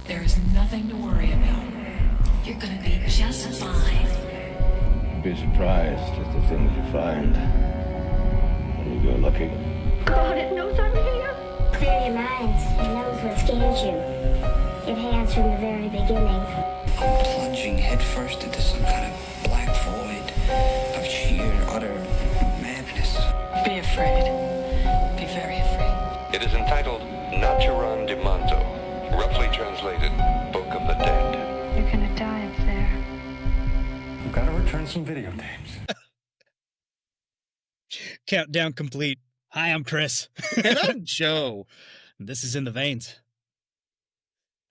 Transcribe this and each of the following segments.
There is nothing to worry about. You're gonna be just fine. You'd be surprised at the things you find when you go looking. God, it knows I'm here. Clear your mind. It knows what scares you. It has from the very beginning. Plunging headfirst into some kind of black void of sheer, utter madness. Be afraid. Be very afraid. It is entitled Naturan de Manto, roughly translated Book of the Dead. You're gonna die up there. I've got to return some videotapes. Countdown complete. Hi, I'm Chris. And I'm Joe. This is In the Veins.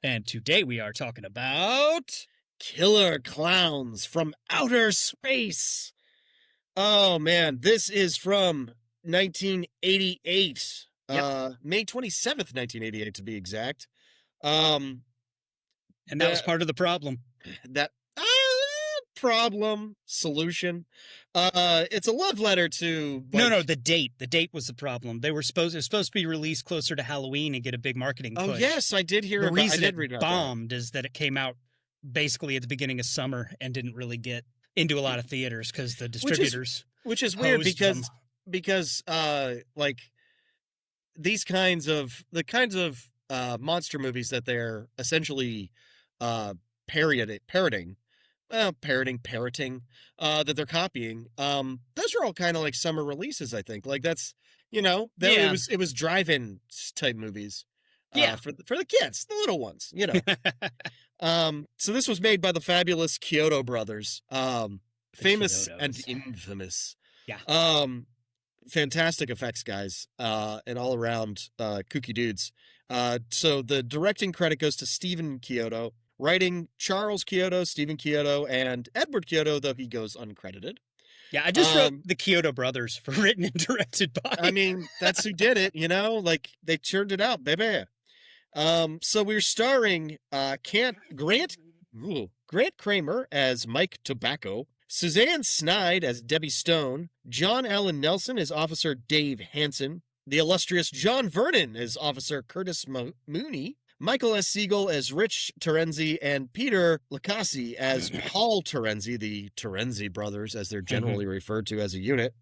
And today we are talking about... Killer Klowns from Outer Space. Oh, man. This is from 1988. Yep. May 27th, 1988, to be exact. And that was part of the problem. That problem, solution. It's a love letter to... No, the date. The date was the problem. It was supposed to be released closer to Halloween and get a big marketing push. Oh, yes, I did hear the about it. reason I did read it about bombed is that it came out basically at the beginning of summer and didn't really get into a lot of theaters because the distributors... Which is weird hosed because like these kinds of monster movies that they're essentially parroting that they're copying, those are all kind of like summer releases, I think. Like that's, it was drive-in type movies. For the kids, the little ones, So this was made by the fabulous Chiodo Brothers. Famous Chiodos. and infamous. Yeah. Fantastic effects guys, and all around kooky dudes. So the directing credit goes to Stephen Chiodo, writing Charles Chiodo, Stephen Chiodo, and Edward Chiodo, though he goes uncredited. Yeah, I just wrote the Chiodo Brothers for written and directed by. I mean, that's who did it, like they churned it out, baby. So we're starring Grant Kramer as Mike Tobacco, Suzanne Snide as Debbie Stone, John Allen Nelson as Officer Dave Hansen, the illustrious John Vernon as Officer Curtis Mooney, Michael S. Siegel as Rich Terenzi, and Peter Lacassi as Paul Terenzi, the Terenzi brothers, as they're generally referred to as a unit.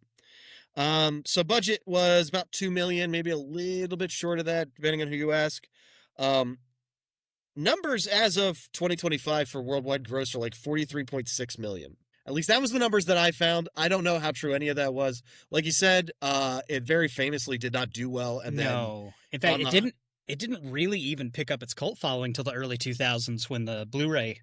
So budget was about $2 million, maybe a little bit short of that, depending on who you ask. Numbers as of 2025 for worldwide gross are like 43.6 million. At least that was the numbers that I found. I don't know how true any of that was. Like you said, it very famously did not do well. And no, in fact, it didn't really even pick up its cult following till the early 2000s when the Blu-ray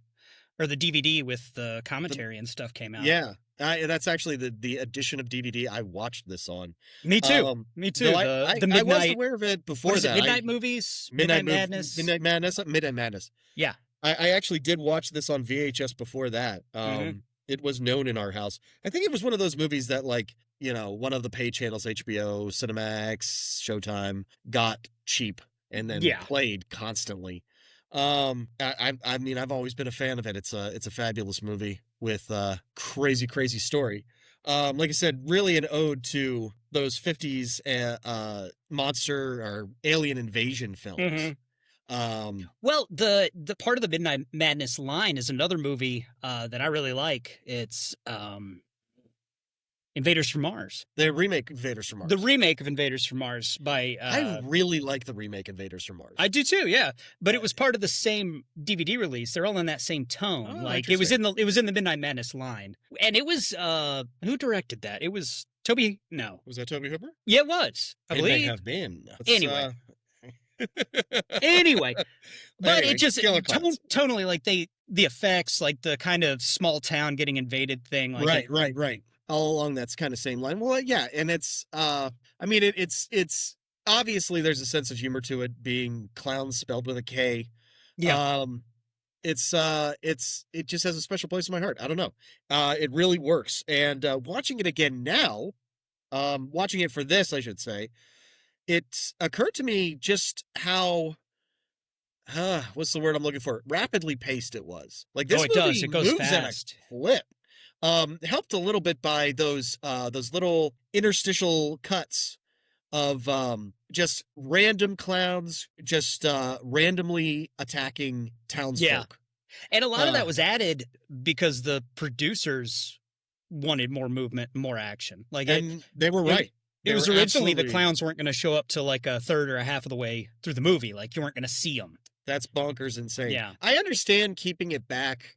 or the DVD with the commentary and stuff came out. Yeah, that's actually the edition of DVD I watched this on. Me too. Me too. No, the midnight, I was aware of it before that. Midnight movies? Midnight Madness? Midnight Madness. Yeah. I actually did watch this on VHS before that. It was known in our house. I think it was one of those movies that, like, one of the pay channels, HBO, Cinemax, Showtime, got cheap and then played constantly. I mean, I've always been a fan of it. It's a fabulous movie with a crazy, crazy story. Like I said, really an ode to those 50s monster or alien invasion films. Well, the part of the Midnight Madness line is another movie that I really like. It's Invaders from Mars. The remake Invaders from Mars. The remake of Invaders from Mars by... I really like the remake Invaders from Mars. I do too, yeah. But it was part of the same DVD release. They're all in that same tone. Oh, like it was in the Midnight Madness line. And it was who directed that? It was Toby. No. Was that Toby Hooper? Yeah, it was. I believe. It may have been. Anyway. But it just tonally, like the effects, like the kind of small town getting invaded thing. Like Right. All along that's kind of same line. Well, yeah, and it's I mean it's obviously there's a sense of humor to it, being clowns spelled with a K. Yeah. It just has a special place in my heart. I don't know. It really works. And watching it again now, watching it for this, I should say, it occurred to me just how what's the word I'm looking for? Rapidly paced it was. Like this movie does. It goes moves fast. at a flip. Helped a little bit by those little interstitial cuts of just random clowns just randomly attacking townsfolk. Yeah. And a lot of that was added because the producers wanted more movement, more action. Like, and they were right. It was originally the clowns weren't going to show up to like a third or a half of the way through the movie. Like, you weren't going to see them. That's bonkers insane. Yeah. I understand keeping it back,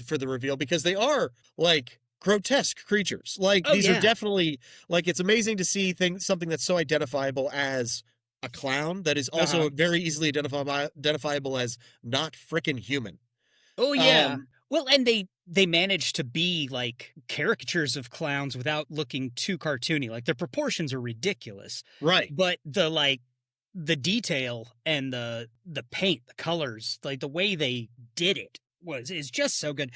for the reveal, because they are like grotesque creatures. Like, these are definitely, like, it's amazing to see something that's so identifiable as a clown that is also very easily identifiable as not frickin' human. Oh yeah. Well, and they managed to be like caricatures of clowns without looking too cartoony. Like, their proportions are ridiculous. Right. But the detail and the paint, the colors, like the way they did it is just so good.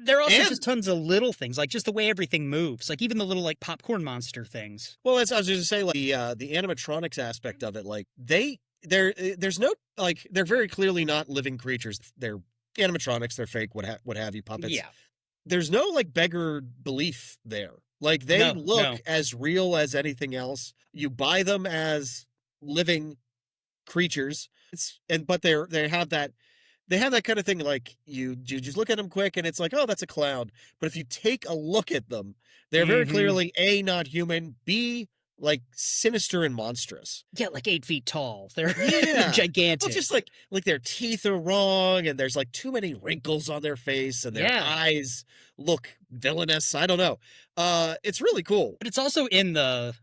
There are also just tons of little things, like just the way everything moves, like even the little like popcorn monster things. Well, as I was just to say, like the animatronics aspect of it, like there's no, like, they're very clearly not living creatures. They're animatronics, they're fake, what have you, puppets. Yeah. There's no like beggar belief there. Like, they look as real as anything else. You buy them as living creatures. But they have that kind of thing, like you just look at them quick and it's like, oh, that's a clown. But if you take a look at them, they're very clearly A, not human, B, like sinister and monstrous. Yeah, like 8 feet tall. They're gigantic. Well, just like their teeth are wrong and there's like too many wrinkles on their face and their eyes look villainous. I don't know. It's really cool. But it's also in the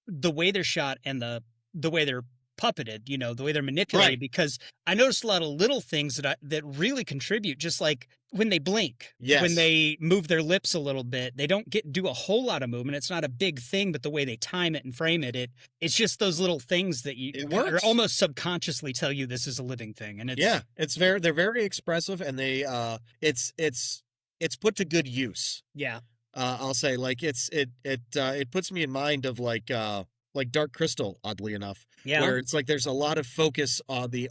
way they're shot and the way they're puppeted, the way they're manipulated, Right. Because I noticed a lot of little things that really contribute, just like when they blink, when they move their lips a little bit, they don't do a whole lot of movement. It's not a big thing, but the way they time it and frame it's just those little things that are almost subconsciously tell you this is a living thing. And they're very expressive, and they it's put to good use. Yeah. I'll say, like, it puts me in mind of like Dark Crystal, oddly enough, where it's like there's a lot of focus on the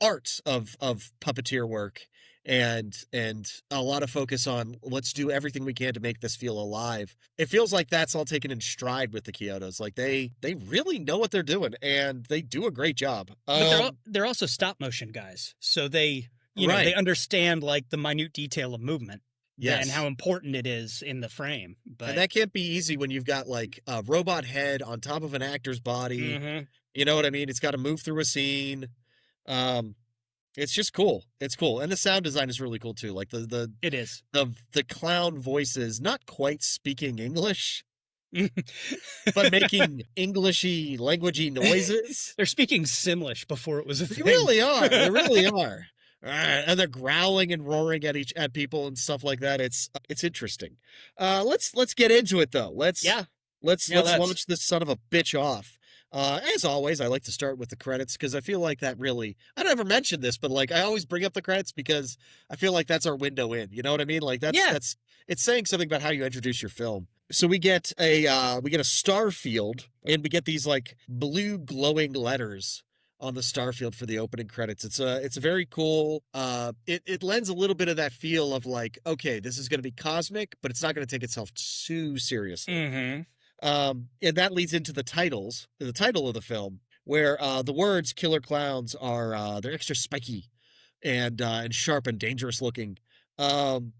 art of puppeteer work, and a lot of focus on let's do everything we can to make this feel alive. It feels like that's all taken in stride with the Chiodos. Like, they really know what they're doing, and they do a great job. But they're also stop motion guys, so they they understand like the minute detail of movement. Yes. And how important it is in the frame. But and that can't be easy when you've got like a robot head on top of an actor's body. You know what I mean? It's got to move through a scene. It's just cool. It's cool. And the sound design is really cool too. Like it is. The clown voices not quite speaking English, but making Englishy languagey noises. They're speaking Simlish before it was a thing. They really are. They really are. And they're growling and roaring at people and stuff like that. It's interesting. Let's get into it though. Let's launch this son of a bitch off. As always, I like to start with the credits because I feel like that really, I never mentioned this, but like I always bring up the credits because I feel like that's our window in. You know what I mean? Like that's it's saying something about how you introduce your film. So we get a star field, and we get these like blue glowing letters on the star field for the opening credits. It's a very cool, it lends a little bit of that feel of like, okay, this is going to be cosmic, but it's not going to take itself too seriously. And that leads into the title of the film, where the words "killer clowns" are they're extra spiky and sharp and dangerous looking. And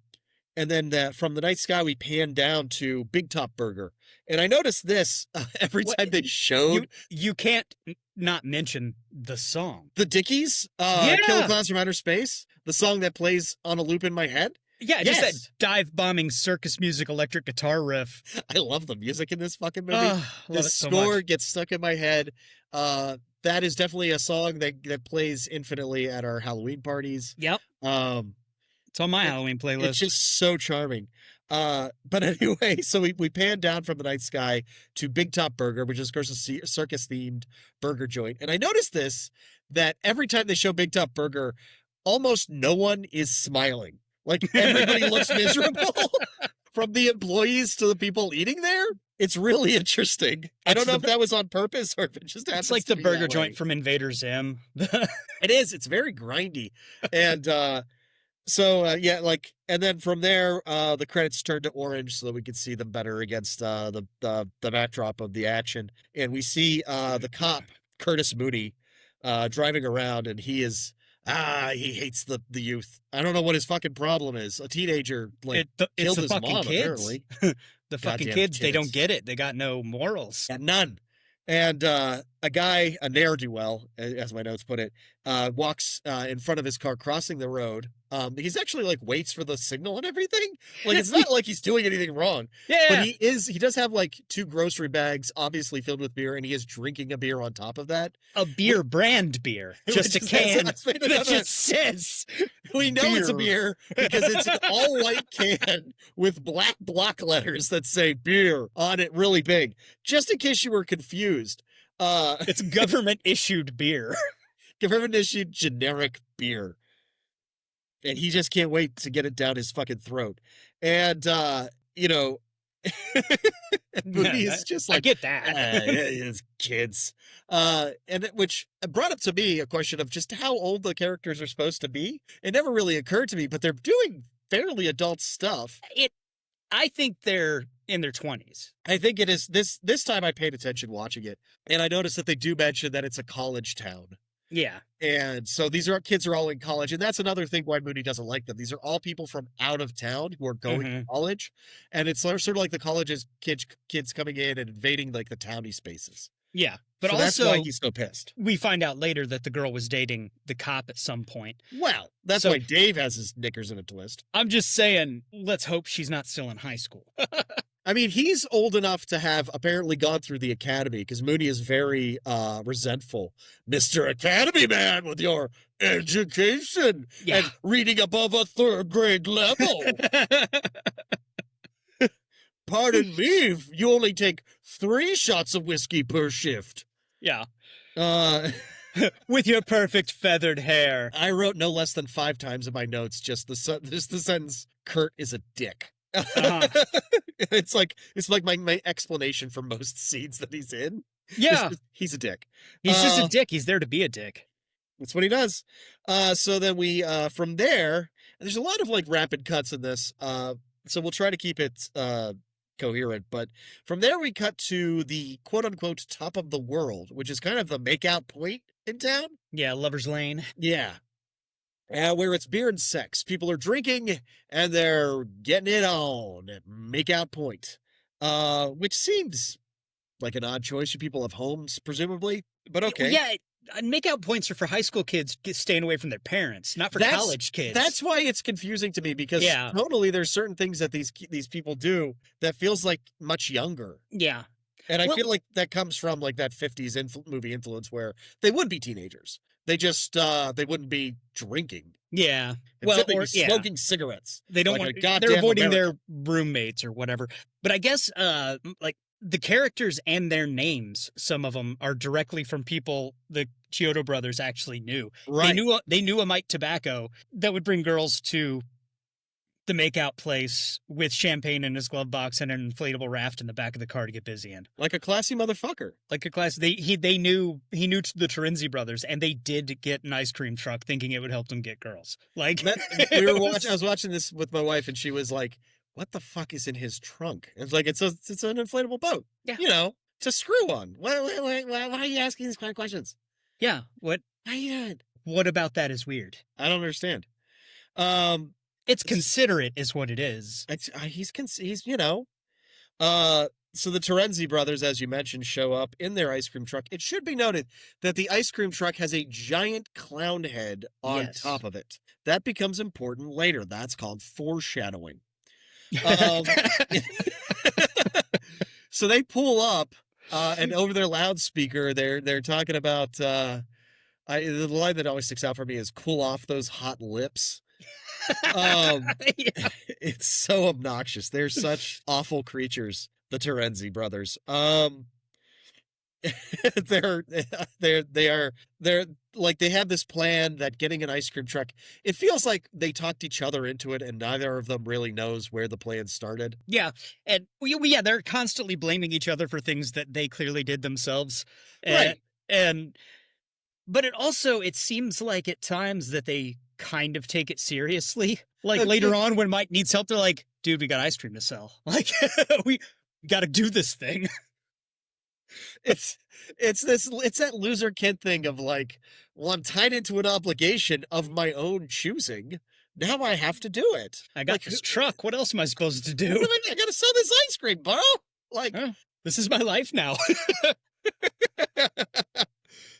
then from the night sky, we pan down to Big Top Burger. And I noticed this every time they showed. You can't not mention the song. The Dickies, Killer Clowns from Outer Space, the song that plays on a loop in my head. Yeah, just that dive-bombing circus music electric guitar riff. I love the music in this fucking movie. The score gets stuck in my head. That is definitely a song that plays infinitely at our Halloween parties. Yep. It's on my Halloween playlist. It's just so charming. But anyway, so we pan down from the night sky to Big Top Burger, which is, of course, a circus-themed burger joint. And I noticed that every time they show Big Top Burger, almost no one is smiling. Like, everybody looks miserable, from the employees to the people eating there. It's really interesting. I don't know if that was on purpose or if it just happens. It's like the burger joint from Invader Zim. It is. It's very grindy. And So yeah, like, and then from there, the credits turn to orange so that we can see them better against the backdrop of the action, and we see the cop Curtis Mooney driving around, and he hates the youth. I don't know what his fucking problem is. A teenager like It's killed the his fucking mom kids. apparently. The fucking Goddamn kids, they don't kids. get it. They got no morals. And none. And a guy, a ne'er-do-well, as my notes put it, walks in front of his car crossing the road. He's actually like waits for the signal and everything. Like it's not like he's doing anything wrong. Yeah. But he does have like 2 grocery bags, obviously filled with beer, and he is drinking a beer on top of that. A beer brand beer. Just a Which can that's- that just says We know it's a beer because it's an all white can with black block letters that say beer on it really big. Just in case you were confused. It's government issued beer. Government issued generic beer. And he just can't wait to get it down his fucking throat. And you know, Mooney is just like, I get that. It's kids. Which brought up to me a question of just how old the characters are supposed to be. It never really occurred to me, but they're doing fairly adult stuff. I think they're in their 20s. I think it is this time I paid attention watching it, and I noticed that they do mention that it's a college town. Yeah. And so kids are all in college, and that's another thing why Mooney doesn't like them. These are all people from out of town who are going to college, and it's sort of like the college's kids coming in and invading like the towny spaces. Yeah. But So also, that's why he's so pissed. we find out later that the girl was dating the cop at some point. Well, that's So- why Dave has his knickers in a twist. I'm just saying, let's hope she's not still in high school. I mean, he's old enough to have apparently gone through the academy because Mooney is very resentful. Mr. Academy Man with your education Yeah. and reading above a 3rd grade level. Pardon me, you only take 3 shots of whiskey per shift. Yeah. Uh, With your perfect feathered hair. I wrote no less than 5 times in my notes just the sentence, Kurt is a dick. Uh-huh. It's like my explanation for most scenes that he's in. Yeah. He's a dick. He's just a dick. He's there to be a dick. That's what he does. So then we from there, there's a lot of like rapid cuts in this. So we'll try to keep it coherent, but from there we cut to the quote unquote top of the world, which is kind of the makeout point in town. Yeah, Lover's Lane. Yeah. Where it's beer and sex. People are drinking and they're getting it on at makeout point. Which seems like an odd choice. You people have homes, presumably. But okay. Yeah, makeout points are for high school kids staying away from their parents, not for That's- college kids. That's why it's confusing to me because Yeah. totally there's certain things that these people do that feels like much younger. Yeah. And I Well- feel like that comes from like that 50s movie influence where they would be teenagers. They just they wouldn't be drinking. Yeah. Instead, they'd or be smoking cigarettes. They don't like a want. goddamn They're avoiding American. their roommates or whatever. But I guess, like the characters and their names, some of them are directly from people the Chiodo Brothers actually knew. Right. They knew a Mike Tobacco that would bring girls to the makeout place with champagne in his glove box and an inflatable raft in the back of the car to get busy in. Like a classy motherfucker. Like a class, he knew the Terenzi brothers, and they did get an ice cream truck, thinking it would help them get girls. Like I was watching this with my wife, and she was like, "What the fuck is in his trunk?" It's like it's an inflatable boat. Yeah. You know, to screw on. Why are you asking these kind of questions? Yeah. What Why are you doing? What about that is weird? I don't understand. It's considerate, is what it is. He's you know. So the Terenzi brothers, as you mentioned, show up in their ice cream truck. It should be noted that the ice cream truck has a giant clown head on Yes. top of it. That becomes important later. That's called foreshadowing. Um, so they pull up, and over their loudspeaker, they're talking about the line that always sticks out for me is "cool off those hot lips." Yeah. It's so obnoxious. They're such awful creatures, the Terenzi brothers. They're like they have this plan that getting an ice cream truck. It feels like they talked each other into it, and neither of them really knows where the plan started. Yeah, and yeah, they're constantly blaming each other for things that they clearly did themselves. Right. But it seems like at times that they kind of take it seriously. Like Okay. later on when Mike needs help, they're like, dude, we got ice cream to sell. Like, we got to do this thing. It's that loser kid thing of like, well, I'm tied into an obligation of my own choosing. Now I have to do it. I got Like, this truck. What else am I supposed to What do? do I mean? I gotta sell this ice cream, bro. Like, Huh? This is my life now.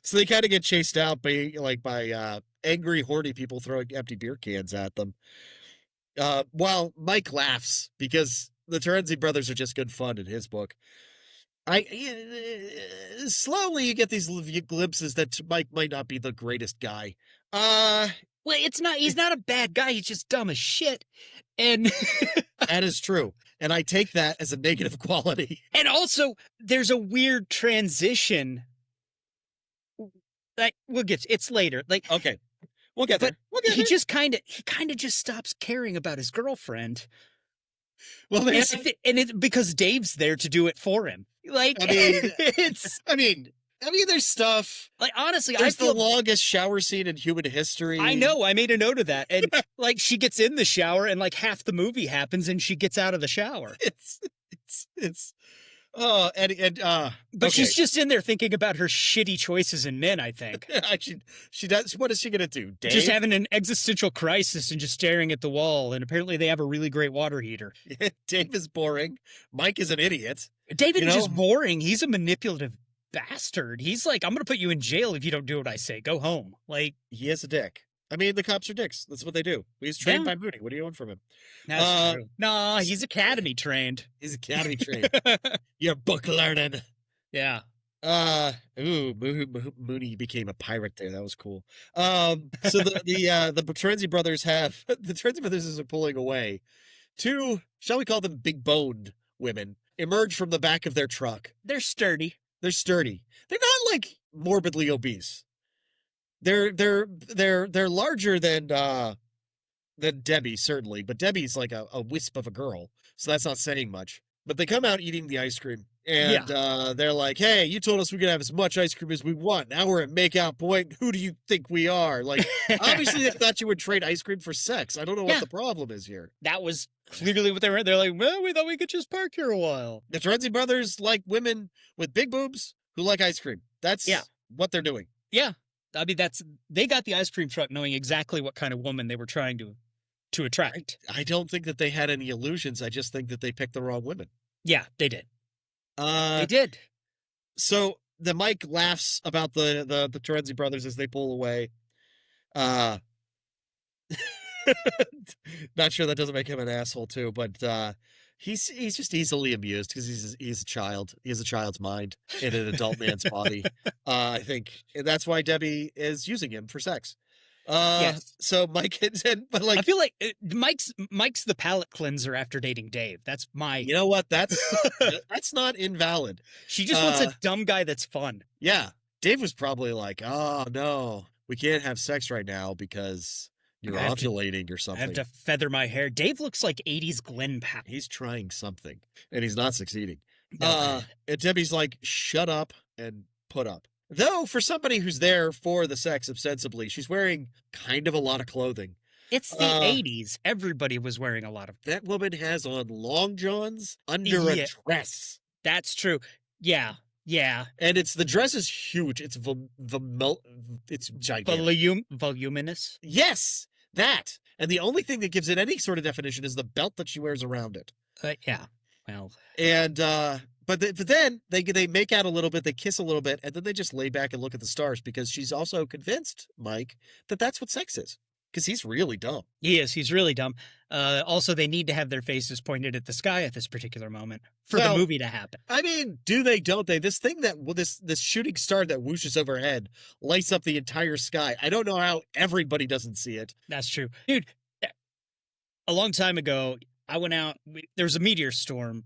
so they kind of get chased out by angry, horny people throwing empty beer cans at them. While Mike laughs because the Terenzi brothers are just good fun in his book. Slowly you get these glimpses that Mike might not be the greatest guy. Well, he's not a bad guy. He's just dumb as shit. And That is true. And I take that as a negative quality. and also there's a weird transition. Like it's later. Like Okay. We'll get but there. We'll get he there. kind of just stops caring about his girlfriend. Well, And, there's, because Dave's there to do it for him. Like I mean, it's I mean, there's stuff. like honestly, There's I feel the longest shower scene in human history. I know. I made a note of that. And like she gets in the shower and like half the movie happens and she gets out of the shower. It's oh and But okay. she's just in there thinking about her shitty choices in men, I think. she does. What is she gonna do? Dave? Just having an existential crisis and just staring at the wall. And apparently they have a really great water heater. Dave is boring. Mike is an idiot. David You is know? just boring. He's a manipulative bastard. He's like, I'm going to put you in jail if you don't do what I say. Go home. Like, He is a dick. I mean, the cops are dicks. That's what they do. He's trained Yeah. by Mooney. What do you want from him? that's true. Nah, he's academy trained. He's academy trained. You're book learning. Yeah. Mooney became a pirate there. That was cool. So the Terenzi brothers have the Terenzi brothers are pulling away. Two, shall we call them big boned women, emerge from the back of their truck. They're sturdy. They're sturdy. They're not like morbidly obese. They're larger than Debbie, certainly, but Debbie's like a wisp of a girl, so that's not saying much. But they come out eating the ice cream, and they're like, "Hey, you told us we could have as much ice cream as we want. Now we're at makeout point. Who do you think we are?" Like, obviously, they thought you would trade ice cream for sex. I don't know what Yeah. the problem is here. That was clearly what they were. They're like, well, we thought we could just park here a while. The Terenzi brothers like women with big boobs who like ice cream. That's what they're doing. Yeah. I mean, they got the ice cream truck knowing exactly what kind of woman they were trying to attract. I don't think that they had any illusions. I just think that they picked the wrong women. Yeah, they did. They did. So the Mike laughs about the Terenzi brothers as they pull away. Not sure that doesn't make him an asshole too, but he's just easily amused because he's a child. He has a child's mind in an adult man's body. I think and that's why Debbie is using him for sex. Yes. So Mike but like I feel like Mike's the palate cleanser after dating Dave. That's my. you know what? That's not invalid. She just wants a dumb guy that's fun. Yeah. Dave was probably like, "Oh no, we can't have sex right now because you're I have to- ovulating or I something." have to feather my hair. Dave looks like 80s Glenn Powell. He's trying something and he's not succeeding. No. And Debbie's like, "Shut up and put up." Though for somebody who's there for the sex ostensibly, she's wearing kind of a lot of clothing. It's the 80s. Everybody was wearing a lot of. That woman has on long johns under a Yeah. dress. That's true. Yeah. Yeah. And the dress is huge. It's it's gigantic. Voluminous. Yes, that. And the only thing that gives it any sort of definition is the belt that she wears around it. Yeah. Well. And but then they make out a little bit, they kiss a little bit, and then they just lay back and look at the stars because she's also convinced Mike that that's what sex is. Because he's really dumb. He is. He's really dumb. Also, they need to have their faces pointed at the sky at this particular moment for the movie to happen. I mean, do they? Don't they? This thing this shooting star that whooshes overhead lights up the entire sky. I don't know how everybody doesn't see it. That's true, dude. A long time ago, I went out. There was a meteor storm.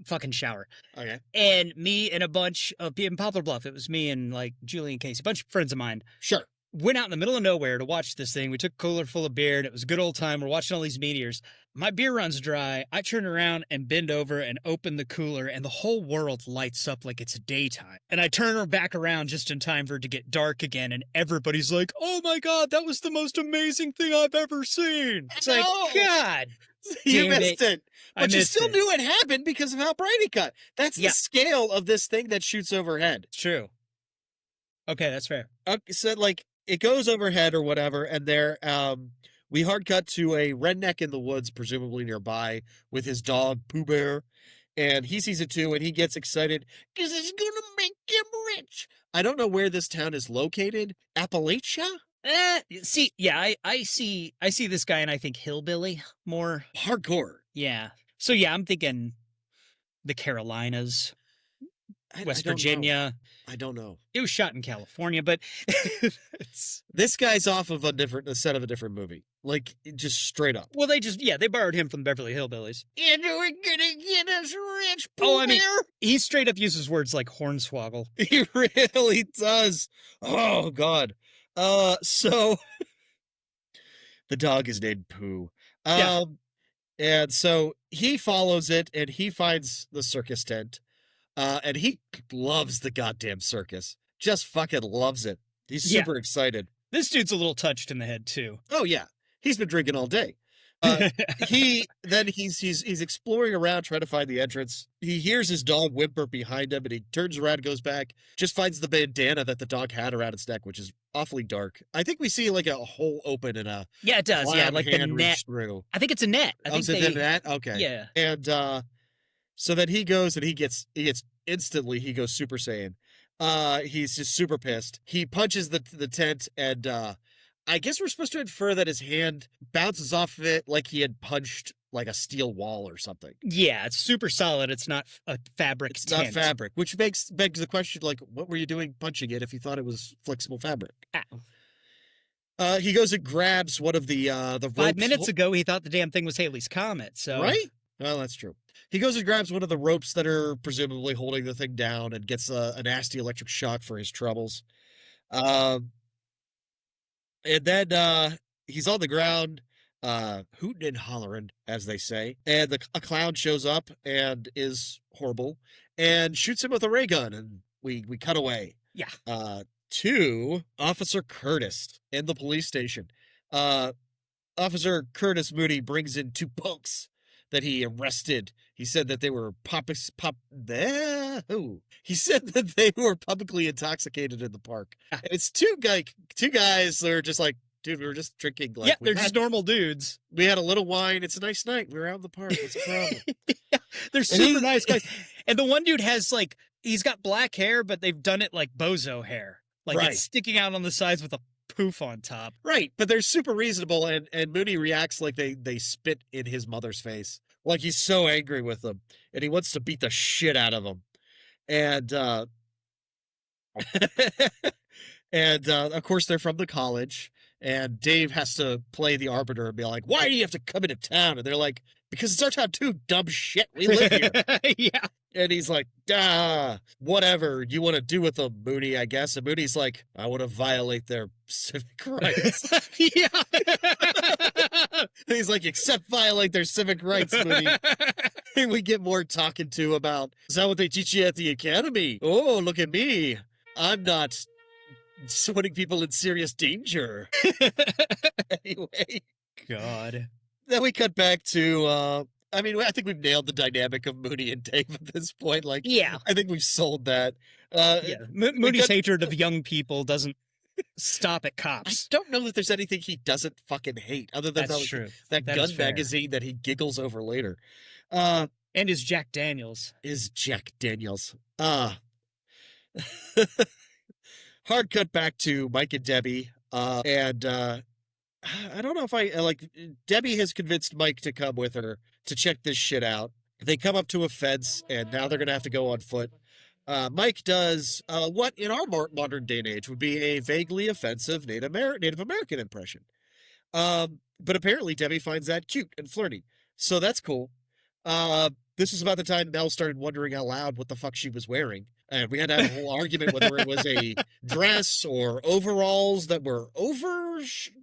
Fucking shower. Okay. And me and a bunch of people in Poplar Bluff. It was me and like Julie and Casey, a bunch of friends of mine. Sure. went out in the middle of nowhere to watch this thing. We took a cooler full of beer, and it was a good old time. We're watching all these meteors. My beer runs dry. I turn around and bend over and open the cooler, and the whole world lights up like it's daytime. And I turn her back around just in time for it to get dark again, and everybody's like, "Oh my God, that was the most amazing thing I've ever seen." It's like, God, You damn missed it. But you missed still it. knew it happened because of how bright it got. That's the Yeah. scale of this thing that shoots overhead. It's true. Okay, that's fair. So like it goes overhead or whatever, and there we hard cut to a redneck in the woods, presumably nearby, with his dog Pooh Bear, and he sees it too, and he gets excited because it's gonna make him rich. I don't know where this town is located. Appalachia? See, yeah, I see this guy, and I think hillbilly more. Hardcore. Yeah. So yeah, I'm thinking the Carolinas, West Virginia. I don't know. It was shot in California, but it's, This guy's off of a set of a different movie. Like just straight up. well, they borrowed him from the Beverly Hillbillies. And we're gonna get us rich, Pooh Oh, I mean, Bear. he straight up uses words like hornswoggle. He really does. Oh God. So the dog is named Pooh. Yeah. And so he follows it and he finds the circus tent. And he loves the goddamn circus. Just fucking loves it. He's Yeah. super excited. This dude's a little touched in the head too. Oh yeah. He's been drinking all day. He's exploring around trying to find the entrance. He hears his dog whimper behind him and he turns around and goes back, just finds the bandana that the dog had around its neck, which is awfully dark. I think we see like a hole open and a Yeah, it does. Yeah, clown like the hand net. reach through. I think it's a net. I Oh, think is it the net? Okay. Yeah. And so then he goes and he gets instantly he goes Super Saiyan. He's just super pissed. He punches the tent and I guess we're supposed to infer that his hand bounces off of it like he had punched like a steel wall or something. Yeah, it's super solid. It's not a fabric It's tent. not fabric, which begs the question, like, what were you doing punching it if you thought it was flexible fabric? Ow. He goes and grabs one of the 5 ropes. minutes ago, he thought the damn thing was Haley's Comet. So Right? Well, that's true. He goes and grabs one of the ropes that are presumably holding the thing down and gets a nasty electric shock for his troubles. And then he's on the ground, hooting and hollering, as they say. And a clown shows up and is horrible and shoots him with a ray gun. And we cut away. Yeah. To Officer Curtis in the police station. Officer Curtis Moody brings in two punks that he arrested. He said that they were He said that they were publicly intoxicated in the park. And it's two guys that are just like, dude, we were just drinking. Like, yeah, they're just normal dudes. We had a little wine. It's a nice night. We were out in the park. What's the problem? Yeah, they're super nice guys. And the one dude has like, he's got black hair, but they've done it like bozo hair. Like Right. it's sticking out on the sides with a poof on top. Right, but they're super reasonable, and Mooney reacts like they spit in his mother's face. Like he's so angry with them, and he wants to beat the shit out of them. And and of course they're from the college, and Dave has to play the arbiter and be like, "Why do you have to come into town?" And they're like, "Because it's our town too, dumb shit. We live here." Yeah. And he's like, whatever you want to do with them, Mooney, I guess. And Mooney's like, I want to violate their civic rights. Yeah. And he's like, except violate their civic rights, Mooney. And we get more talking to about, is that what they teach you at the academy? Oh, look at me. I'm not putting people in serious danger. Anyway. God. Then we cut back to, I mean, I think we've nailed the dynamic of Mooney and Dave at this point. Like, Yeah. I think we've sold that. Yeah. Moody's hatred of young people doesn't stop at I cops. don't know that there's anything he doesn't fucking hate other than That's true. that That gun is fair. magazine that he giggles over later. And his Jack Daniels. Is Jack Daniels. Hard cut back to Mike and Debbie. And I don't know if Debbie has convinced Mike to come with her to check this shit out. They come up to a fence, and now they're going to have to go on foot. Mike does what in our modern day and age would be a vaguely offensive Native American impression. But apparently Debbie finds that cute and flirty. So that's cool. This is about the time Mel started wondering out loud what the fuck she was wearing. And we had to have a whole argument whether it was a dress or overalls that were over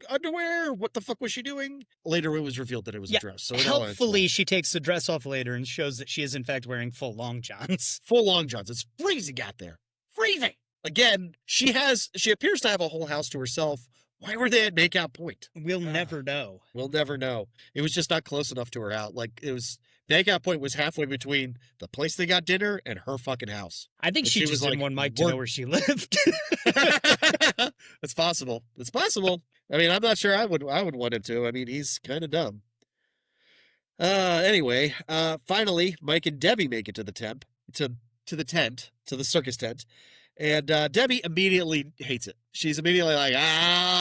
underwear. What the fuck was she doing? Later, it was revealed that it was a dress. So helpfully, she takes the dress off later and shows that she is, in fact, wearing full long johns. Full long johns. It's freezing out there. Freezing. Again, she appears to have a whole house to herself. Why were they at makeout point? We'll never know. We'll never know. It was just not close enough to her house. Like, it was... Makeout point was halfway between the place they got dinner and her fucking house. I think she just didn't want Mike to know where she lived. It's possible. It's possible. I mean, I'm not sure I would want him to. I mean, he's kind of dumb. Anyway, finally, Mike and Debbie make it to the tent, to the circus tent. And Debbie immediately hates it. She's immediately like,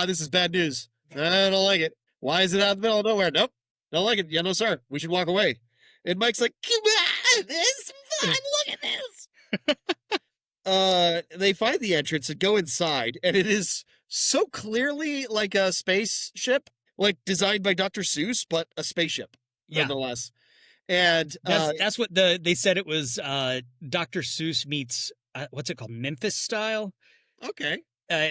this is bad news. I don't like it. Why is it out in the middle of nowhere? Nope. Don't like it. Yeah, no, sir. We should walk away. And Mike's like, come on, this is fun. Look at this. They find the entrance and go inside, and it is so clearly like a spaceship, like designed by Dr. Seuss, but a spaceship, nonetheless. And that's what they said it was. Dr. Seuss meets what's it called, Memphis style? Okay,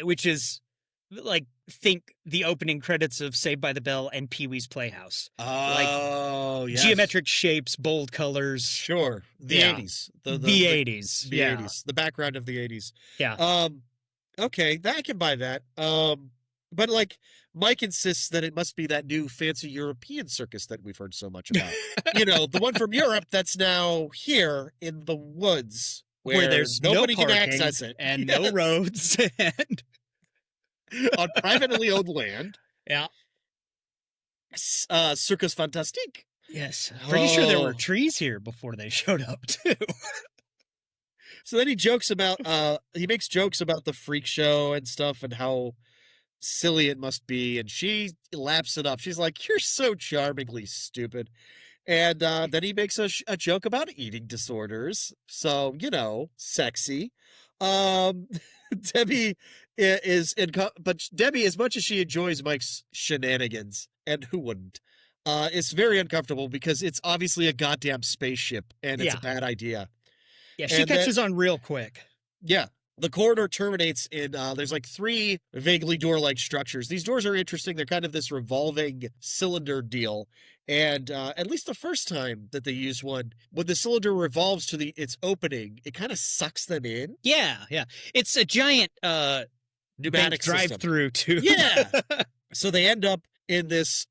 which is like think the opening credits of Saved by the Bell and Pee-wee's Playhouse. Oh, like geometric shapes, bold colors. Sure, the 80s, the 80s, the 80s, the background of the 80s. Yeah. Okay, I can buy that. But like Mike insists that it must be that new fancy European circus that we've heard so much about. The one from Europe that's now here in the woods where there's nobody no can access it and no roads and on privately owned land. Yeah. Circus Fantastique. Yes. Pretty sure there were trees here before they showed up too. So then he makes jokes about the freak show and stuff and how silly it must be. And she laps it up. She's like, you're so charmingly stupid. And then he makes a joke about eating disorders. So, sexy. Debbie but Debbie, as much as she enjoys Mike's shenanigans, and who wouldn't, is very uncomfortable because it's obviously a goddamn spaceship and it's a bad idea. Yeah, she catches on real quick. Yeah. The corridor terminates in, there's like 3 vaguely door-like structures. These doors are interesting. They're kind of this revolving cylinder deal. And at least the first time that they use one, when the cylinder revolves to its opening, it kind of sucks them in. Yeah, yeah. It's a giant pneumatic drive-through too. Yeah. So they end up in this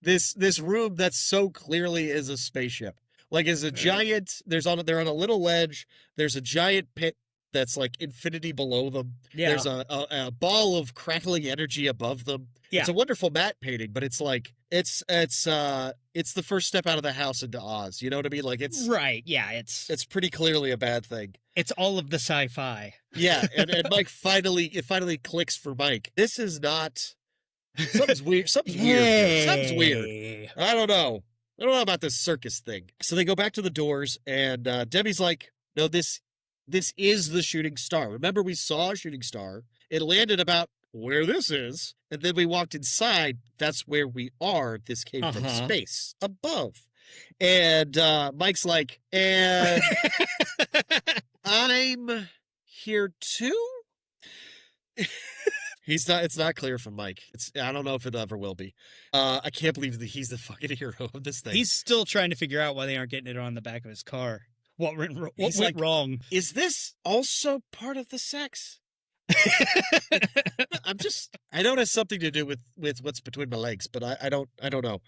this room that so clearly is a spaceship. Like, is a giant, they're on a little ledge. There's a giant pit that's like infinity below them. Yeah. There's a ball of crackling energy above them. Yeah. It's a wonderful matte painting, but it's like, it's the first step out of the house into Oz. You know what I mean? Like, it's right. Yeah. It's pretty clearly a bad thing. It's all of the sci-fi. Yeah. And Mike it finally clicks for Mike. This is not, something's weird. Something's weird here. Something's weird. I don't know about this circus thing. So they go back to the doors, and Debbie's like, no, this is the shooting star. Remember, we saw a shooting star. It landed about where this is, and then we walked inside. That's where we are. This came from space above. And Mike's like, and I'm here too? It's not clear from Mike. I don't know if it ever will be. I can't believe that he's the fucking hero of this thing. He's still trying to figure out why they aren't getting it on the back of his car. What went wrong? Is this also part of the sex? I know it has something to do with what's between my legs, but I don't know.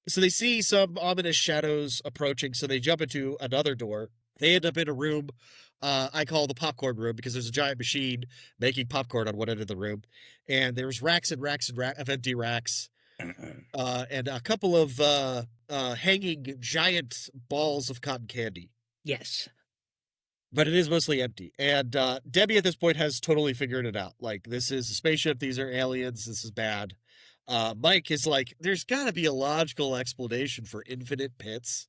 So they see some ominous shadows approaching, so they jump into another door. They end up in a room I call the popcorn room because there's a giant machine making popcorn on one end of the room. And there's racks and racks of empty racks. And a couple of hanging giant balls of cotton candy. Yes. But it is mostly empty. And Debbie at this point has totally figured it out. Like, this is a spaceship. These are aliens. This is bad. Mike is like, there's got to be a logical explanation for infinite pits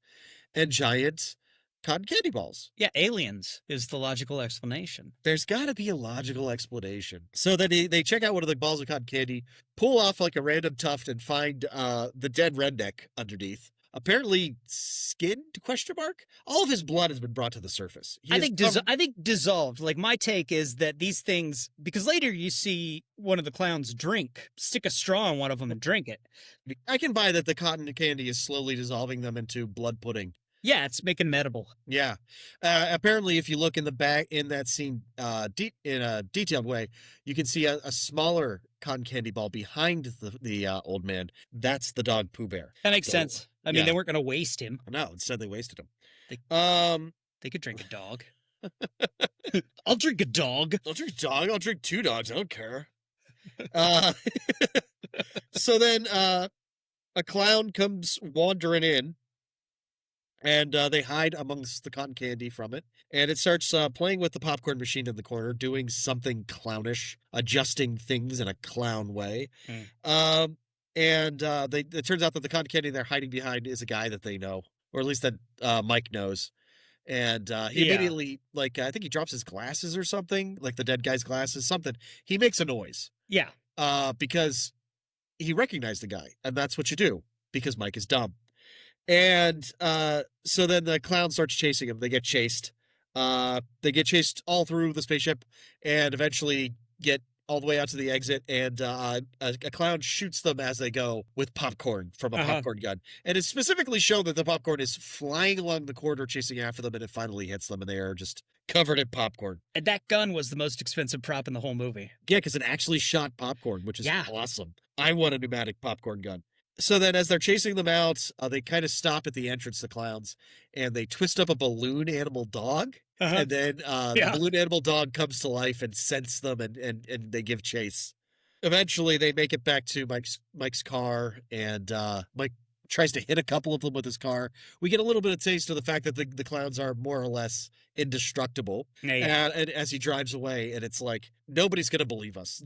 and giant cotton candy balls. Yeah, aliens is the logical explanation. There's got to be a logical explanation. So then they check out one of the balls of cotton candy, pull off like a random tuft, and find the dead redneck underneath. apparently skinned, ? All of his blood has been brought to the surface. I think dissolved. Like, my take is that these things, because later you see one of the clowns stick a straw in one of them and drink it. I can buy that the cotton candy is slowly dissolving them into blood pudding. Yeah, it's making them edible. Yeah. Apparently, if you look in the back in that scene in a detailed way, you can see a smaller cotton candy ball behind the old man. That's the dog Pooh Bear. That makes sense. I mean, they weren't going to waste him. No, instead they wasted him. They could drink a dog. I'll drink a dog. I'll drink a dog. I'll drink 2 dogs. I don't care. So then a clown comes wandering in. And they hide amongst the cotton candy from it. And it starts playing with the popcorn machine in the corner, doing something clownish, adjusting things in a clown way. It turns out that the cotton candy they're hiding behind is a guy that they know, or at least that Mike knows. And he immediately, like, I think he drops his glasses or something, like the dead guy's glasses, something. He makes a noise. Yeah. Because he recognized the guy. And that's what you do, because Mike is dumb. And so then the clown starts chasing him. They get chased. They get chased all through the spaceship and eventually get all the way out to the exit. And a clown shoots them as they go with popcorn from a popcorn gun. And it's specifically shown that the popcorn is flying along the corridor chasing after them, and it finally hits them, and they are just covered in popcorn. And that gun was the most expensive prop in the whole movie. Yeah, because it actually shot popcorn, which is awesome. I want a pneumatic popcorn gun. So then as they're chasing them out, they kind of stop at the entrance, the clowns, and they twist up a balloon animal dog. And then the balloon animal dog comes to life and scents them, and they give chase. Eventually, they make it back to Mike's car, and Mike tries to hit a couple of them with his car. We get a little bit of taste of the fact that the clowns are more or less indestructible. And as he drives away, and it's like, nobody's going to believe us.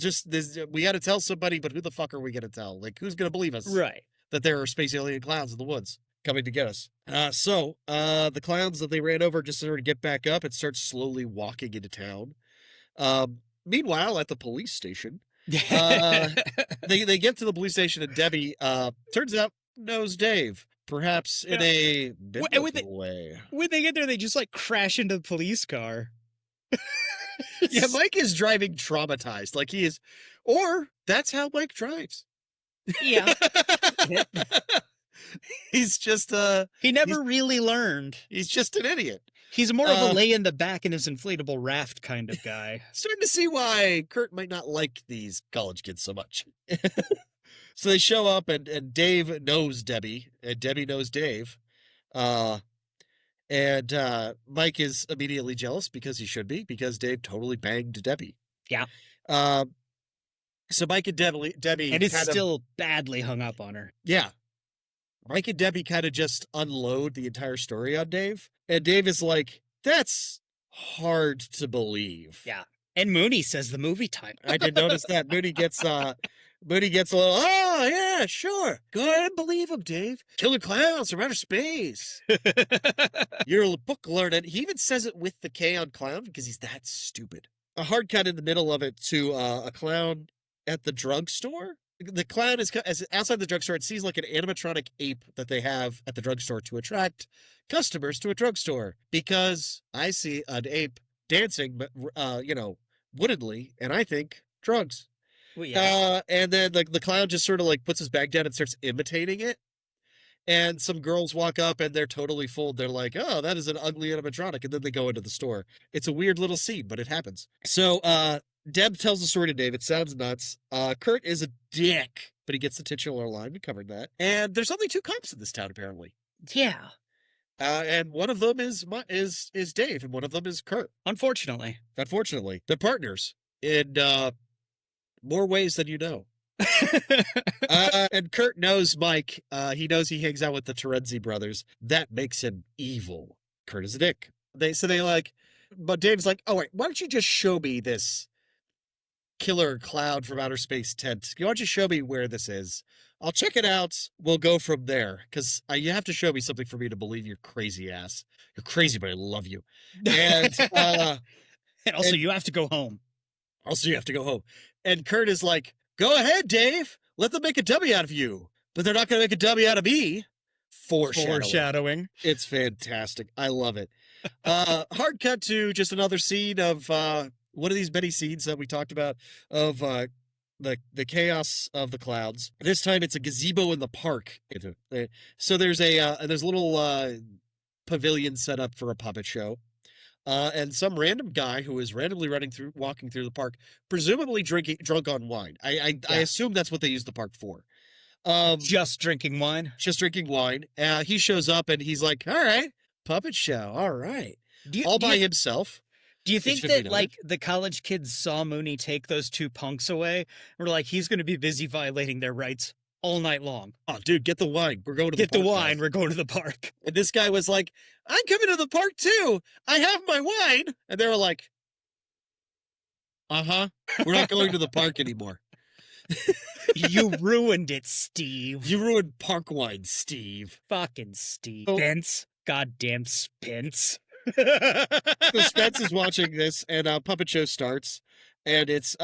We got to tell somebody, but who the fuck are we going to tell? Like, who's going to believe us? Right. That there are space alien clowns in the woods coming to get us. So the clowns that they ran over just in order to get back up, it starts slowly walking into town. Meanwhile, at the police station, they get to the police station, and Debbie, turns out, knows Dave. Perhaps in a biblical way. When they get there, they just like crash into the police car. Yeah, Mike is driving traumatized. Like he is, or that's how Mike drives. Yeah. He's just he never really learned. He's just an idiot. He's more of a lay in the back in his inflatable raft kind of guy. Starting to see why Kurt might not like these college kids so much. So they show up, and Dave knows Debbie, and Debbie knows Dave. And Mike is immediately jealous, because he should be, because Dave totally banged Debbie. Yeah. So Mike and Debbie and is still badly hung up on her. Yeah. Mike and Debbie kind of just unload the entire story on Dave. And Dave is like, that's hard to believe. Yeah. And Mooney says the movie title. I did notice that. Mooney gets a little, oh, yeah, sure. Go ahead and believe him, Dave. Killer clowns from outer space. You're a book learning. He even says it with the K on clown because he's that stupid. A hard cut in the middle of it to a clown at the drugstore. The clown is outside the drugstore. It sees like an animatronic ape that they have at the drugstore to attract customers to a drugstore, because I see an ape dancing, woodenly, and I think drugs. Well, yeah. And then the clown just sort of like puts his bag down and starts imitating it. And some girls walk up and they're totally fooled. They're like, oh, that is an ugly animatronic. And then they go into the store. It's a weird little scene, but it happens. So Deb tells the story to Dave. It sounds nuts. Kurt is a dick, but he gets the titular line. We covered that. And there's only 2 cops in this town, apparently. Yeah. And one of them is Dave, and one of them is Kurt. Unfortunately. They're partners in more ways than you know. And Kurt knows Mike. He knows he hangs out with the Terenzi brothers. That makes him evil. Kurt is a dick. But Dave's like, oh wait, why don't you just show me this killer cloud from outer space tent? Why don't you show me where this is? I'll check it out. We'll go from there. Because you have to show me something for me to believe your crazy ass. You're crazy, but I love you. And and also you have to go home. And Kurt is like, go ahead, Dave. Let them make a dummy out of you. But they're not going to make a dummy out of me. Foreshadowing. It's fantastic. I love it. Hard cut to just another scene of one of these many scenes that we talked about of the chaos of the clouds. This time it's a gazebo in the park. So there's a little pavilion set up for a puppet show. And some random guy who is randomly walking through the park, presumably drunk on wine. I assume that's what they use the park for. Just drinking wine. Just drinking wine. He shows up and he's like, all right, puppet show. All right. All by himself. Do you think that, like, the college kids saw Mooney take those two punks away and were like, he's going to be busy violating their rights all night long? Oh, dude, get the wine. We're going to the park. Get the wine. We're going to the park. And this guy was like, I'm coming to the park too. I have my wine. And they were like, we're not going to the park anymore. You ruined it, Steve. You ruined park wine, Steve. Fucking Steve. Spence. Goddamn Spence. So Spence is watching this, and puppet show starts, and it's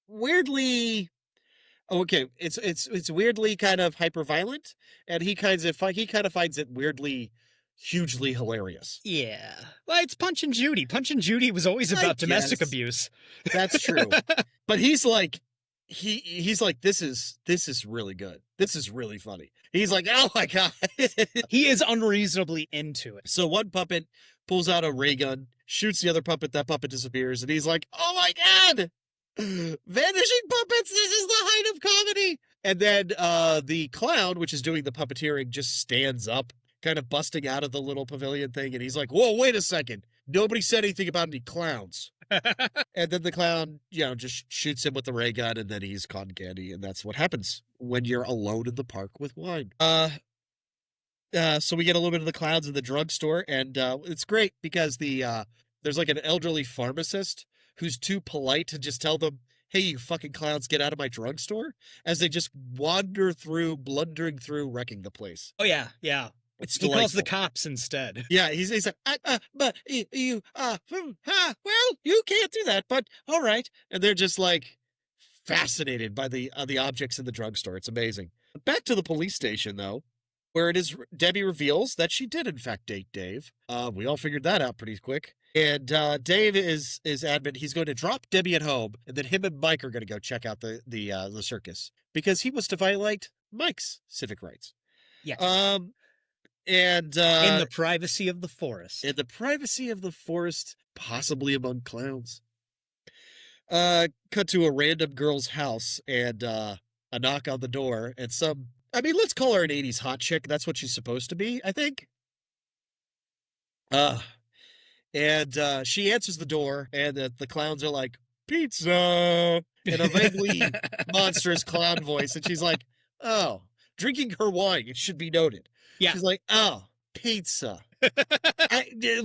weirdly it's weirdly kind of hyper violent, and he kind of finds it weirdly hugely hilarious. Yeah. Well, it's Punch and Judy. Punch and Judy was always about domestic abuse. That's true. But he's like, he's like, this is really good. This is really funny. He's like, oh my God. He is unreasonably into it. So one puppet pulls out a ray gun, shoots the other puppet, that puppet disappears, and he's like, oh my God. Vanishing puppets, this is the height of comedy. And then the clown, which is doing the puppeteering, just stands up, kind of busting out of the little pavilion thing, and he's like, whoa, wait a second. Nobody said anything about any clowns. And then the clown, just shoots him with the ray gun, and then he's cotton candy, and that's what happens when you're alone in the park with wine. So we get a little bit of the clowns in the drugstore, and it's great because there's like an elderly pharmacist who's too polite to just tell them, hey, you fucking clowns, get out of my drugstore, as they just wander through, blundering through, wrecking the place. Oh, yeah, yeah. He calls the cops instead. Yeah, he's like, but you, well, you can't do that, but all right. And they're just like fascinated by the objects in the drugstore. It's amazing. Back to the police station, though, where Debbie reveals that she did, in fact, date Dave. We all figured that out pretty quick. And Dave is adamant he's going to drop Debbie at home, and then him and Mike are going to go check out the circus because he was to violate Mike's civic rights. Yes. And in the privacy of the forest. In the privacy of the forest, possibly among clowns. Cut to a random girl's house and a knock on the door, and let's call her an 80s hot chick. That's what she's supposed to be, I think. And she answers the door, and the clowns are like, pizza, in a vaguely monstrous clown voice. And she's like, oh, drinking her wine, it should be noted. Yeah. She's like, oh, pizza. What kind of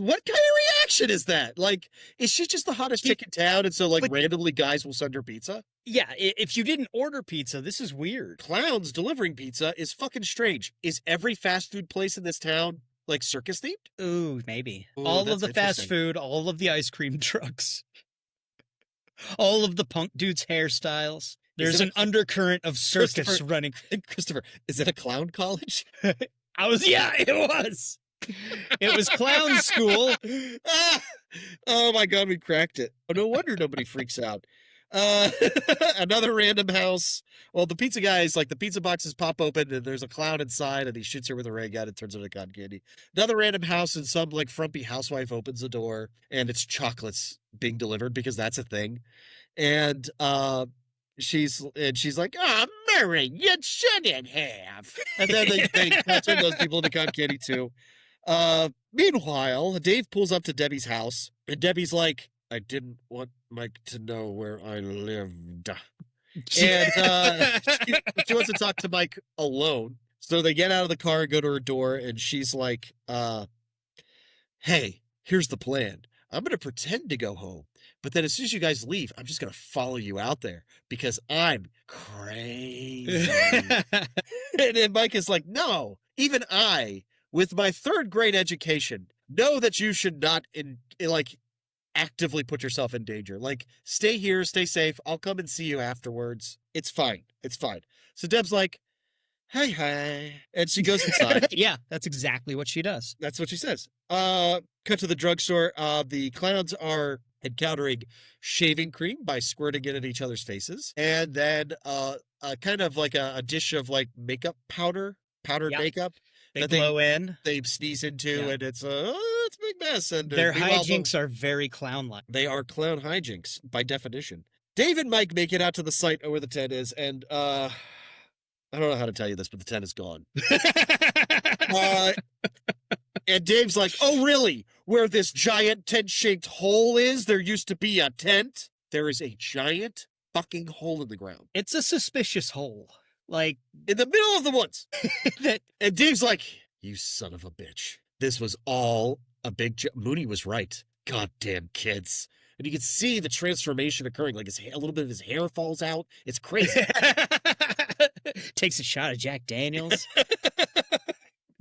reaction is that? Like, is she just the hottest chick in town? And so, like, randomly guys will send her pizza? Yeah, if you didn't order pizza, this is weird. Clowns delivering pizza is fucking strange. Is every fast food place in this town, like, circus themed? Ooh, maybe. All of the fast food, all of the ice cream trucks, all of the punk dudes' hairstyles. There's an undercurrent of circus running. Christopher, is it a clown college? It was. It was clown school. Oh my God, we cracked it. Oh, no wonder nobody freaks out. Another random house. Well, the pizza guys, like the pizza boxes pop open and there's a clown inside and he shoots her with a ray gun and turns her into cotton candy. Another random house and some like frumpy housewife opens the door and it's chocolates being delivered because that's a thing. And she's like, oh, Murray, you shouldn't have. And then they turn those people into cotton candy too. Meanwhile, Dave pulls up to Debbie's house and Debbie's like, I didn't want Mike to know where I lived. And she wants to talk to Mike alone. So they get out of the car and go to her door and she's like, hey, here's the plan. I'm going to pretend to go home. But then as soon as you guys leave, I'm just going to follow you out there because I'm crazy. And then Mike is like, no, even I, with my third grade education, know that you should not actively put yourself in danger. Like, stay here, stay safe. I'll come and see you afterwards. It's fine. It's fine. So Deb's like, Hi, hi. And she goes inside. Yeah, that's exactly what she does. That's what she says. Cut to the drugstore. The clowns are encountering shaving cream by squirting it at each other's faces. And then kind of like a dish of like makeup powdered makeup. They that blow in. They sneeze into, and it's a big mess. And their hijinks are very clown-like. They are clown hijinks by definition. Dave and Mike make it out to the site where the tent is, and I don't know how to tell you this, but the tent is gone. And Dave's like, "Oh, really? Where this giant tent-shaped hole is, there used to be a tent? There is a giant fucking hole in the ground. It's a suspicious hole. Like, in the middle of the woods." And Dave's like, "You son of a bitch. This was all a big Mooney was right. Goddamn kids." And you can see the transformation occurring. Like a little bit of his hair falls out. It's crazy. Takes a shot of Jack Daniels.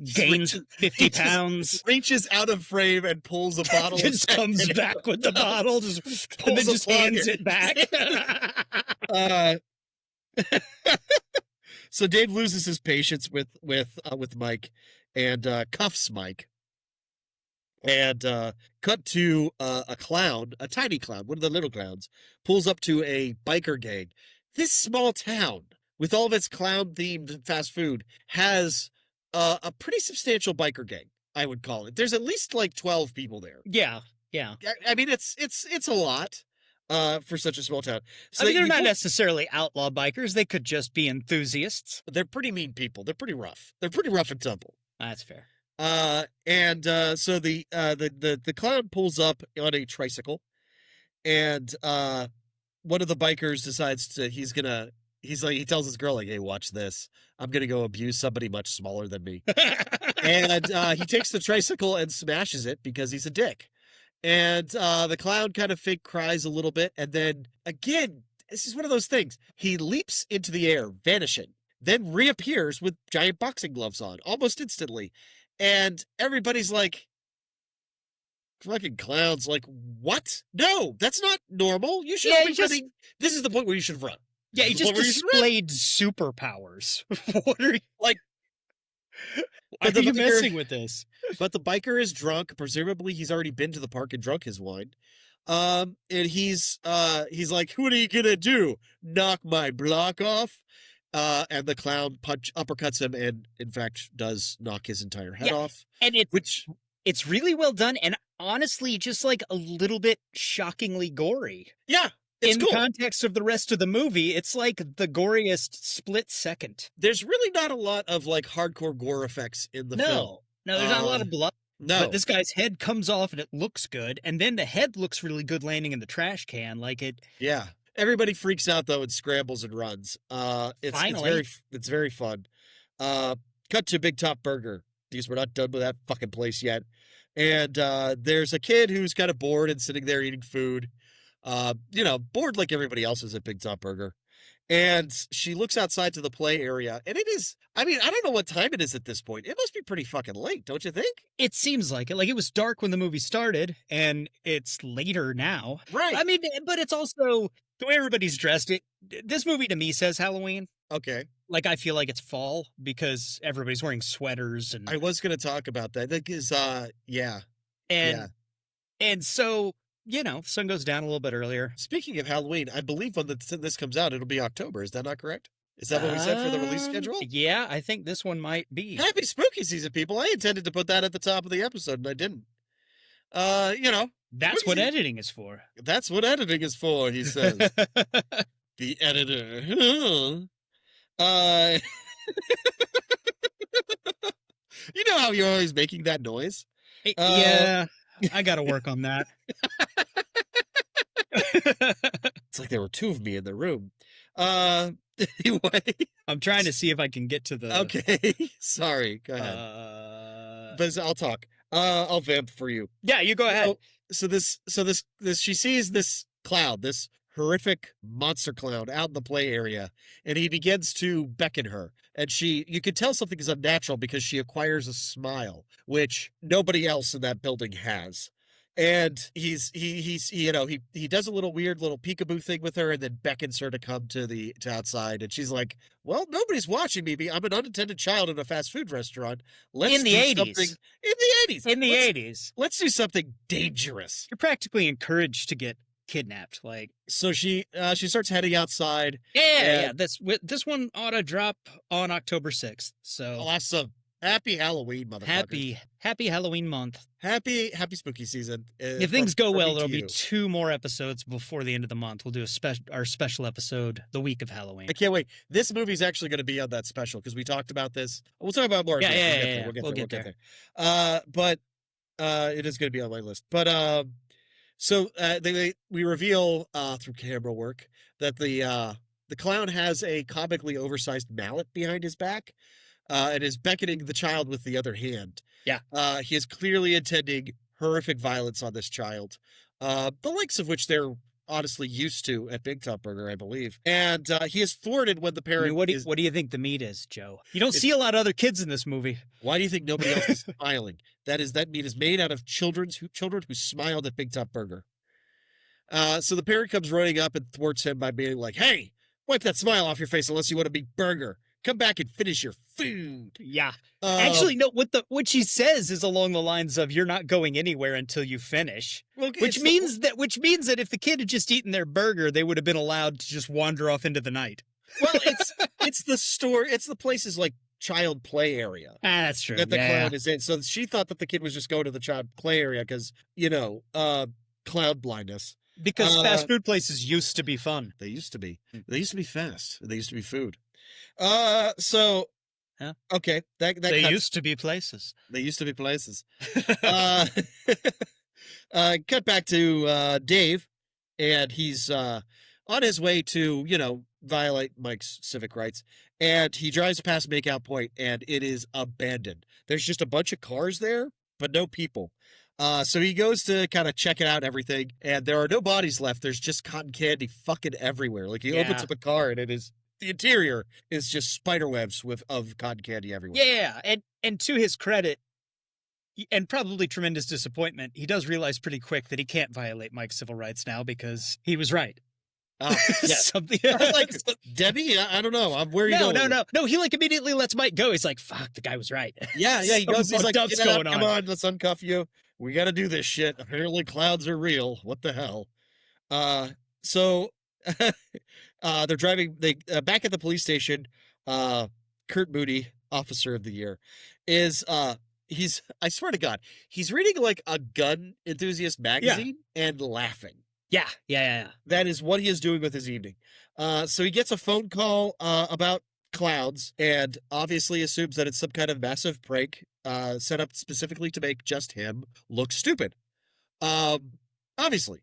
Gains 50 pounds. Reaches out of frame and pulls a bottle. Just comes back with the bottle. And then just hands it back. So Dave loses his patience with Mike and cuffs Mike. And cut to a clown, a tiny clown, one of the little clowns, pulls up to a biker gang. This small town, with all of its clown-themed fast food, has a pretty substantial biker gang, I would call it. There's at least like 12 people there. Yeah. I mean, it's a lot for such a small town. So they're not necessarily outlaw bikers. They could just be enthusiasts. They're pretty mean people. They're pretty rough. They're pretty rough and tumble. That's fair. So the clown pulls up on a tricycle, and one of the bikers decides he tells his girl, like, "Hey, watch this. I'm gonna go abuse somebody much smaller than me." And he takes the tricycle and smashes it because he's a dick. And the clown kind of fake cries a little bit, and then again, this is one of those things. He leaps into the air, vanishing, then reappears with giant boxing gloves on almost instantly. And everybody's like, fucking clowns, like, what? No, that's not normal. You should be running. This is the point where you should run. Yeah, he just displayed superpowers. What are you like? Why are you messing with this? But the biker is drunk. Presumably, he's already been to the park and drunk his wine. And he's like, "What are you gonna do? Knock my block off?" And the clown uppercuts him, and in fact does knock his entire head off. And it's really well done, and honestly, just like a little bit shockingly gory. Yeah. It's in context of the rest of the movie, it's like the goriest split second. There's really not a lot of like hardcore gore effects in the film. No, there's not a lot of blood. No. But this guy's head comes off and it looks good. And then the head looks really good landing in the trash can. Yeah. Everybody freaks out though and scrambles and runs. It's very fun. Cut to Big Top Burger, because we're not done with that fucking place yet. And there's a kid who's kind of bored and sitting there eating food. Bored like everybody else is at Big Top Burger. And she looks outside to the play area, and it is, I mean, I don't know what time it is at this point. It must be pretty fucking late, don't you think? It seems like it. Like, it was dark when the movie started, and it's later now. Right. I mean, but it's also the way everybody's dressed. This movie to me says Halloween. Okay. Like, I feel like it's fall because everybody's wearing sweaters. And I was going to talk about that. That is, yeah. And so, sun goes down a little bit earlier. Speaking of Halloween, I believe when this comes out, it'll be October. Is that not correct? Is that what we said for the release schedule? Yeah, I think this one might be. Happy spooky season, people. I intended to put that at the top of the episode, and I didn't. That's what editing is for. That's what editing is for, he says. The editor. You know how you're always making that noise? Yeah, I got to work on that. It's like there were two of me in the room. Anyway. I'm trying to see if I can get to the... Okay. Sorry. Go ahead. But I'll talk. I'll vamp for you. Yeah, you go ahead. So she sees this cloud, this horrific monster clown out in the play area, and he begins to beckon her. And you could tell something is unnatural because she acquires a smile, which nobody else in that building has. And he's you know, he does a little weird little peekaboo thing with her and then beckons her to come to outside. And she's like, well, nobody's watching me. I'm an unattended child in a fast food restaurant. Let's In the do 80s. something in the 80s. In the 80s. Let's do something dangerous. You're practically encouraged to get kidnapped. Like, So she starts heading outside. yeah. This one ought to drop on October 6th. So Awesome. Happy Halloween, motherfucker. happy Halloween month. Happy spooky season. If things go well, there'll be you. 2 more episodes before the end of the month. We'll do our special episode the week of Halloween. I can't wait. This movie's actually going to be on that special because we talked about this. We'll talk about more. Yeah. We'll We'll get there. But it is going to be on my list. But so we reveal through camera work that the clown has a comically oversized mallet behind his back. And is beckoning the child with the other hand. Yeah. He is clearly intending horrific violence on this child, the likes of which they're honestly used to at Big Top Burger, I believe. And he is thwarted when the parent. What do you think the meat is, Joe? You don't see a lot of other kids in this movie. Why do you think nobody else is smiling? That meat is made out of children who smiled at Big Top Burger. So the parent comes running up and thwarts him by being like, "Hey, wipe that smile off your face unless you want a big burger. Come back and finish your food." Yeah. Actually, no. What she says is along the lines of, "You're not going anywhere until you finish," which means that if the kid had just eaten their burger, they would have been allowed to just wander off into the night. Well, it's the store. It's the place's like child play area. That's true. That the clown is in. So she thought that the kid was just going to the child play area because cloud blindness. Because fast food places used to be fun. They used to be. They used to be fast. They used to be food. Huh? Okay, They used to be places. They used to be places. Cut back to Dave, and he's on his way to violate Mike's civic rights, and he drives past Makeout Point, and it is abandoned. There's just a bunch of cars there, but no people. So he goes to kind of check it out, everything, and there are no bodies left. There's just cotton candy fucking everywhere. Like he opens up a car, and the interior is just spider webs of cotton candy everywhere. Yeah, and to his credit, and probably tremendous disappointment, he does realize pretty quick that he can't violate Mike's civil rights now because he was right. Yeah. Something like Debbie, I don't know. Where are you going? No. He like immediately lets Mike go. He's like, "Fuck, the guy was right." Yeah. He goes. He's like, "What's going on? Come on, let's uncuff you. We got to do this shit. Apparently, clouds are real. What the hell?" So they're driving. They back at the police station. Kurt Moody, Officer of the Year, is I swear to God, he's reading like a gun enthusiast magazine and laughing. Yeah. That is what he is doing with his evening. So he gets a phone call about clouds and obviously assumes that it's some kind of massive prank set up specifically to make just him look stupid. Obviously,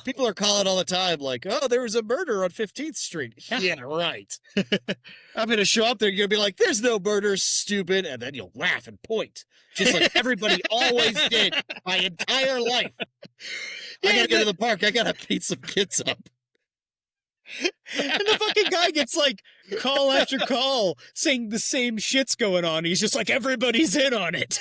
people are calling all the time like, "Oh, there was a murder on 15th Street. Yeah, right. I'm going to show up there. You're going to be like, "There's no murder, stupid." And then you'll laugh and point. Just like everybody always did my entire life. I got to go to the park. I got to beat some kids up. And the fucking guy gets like call after call saying the same shit's going on. He's just like, everybody's in on it.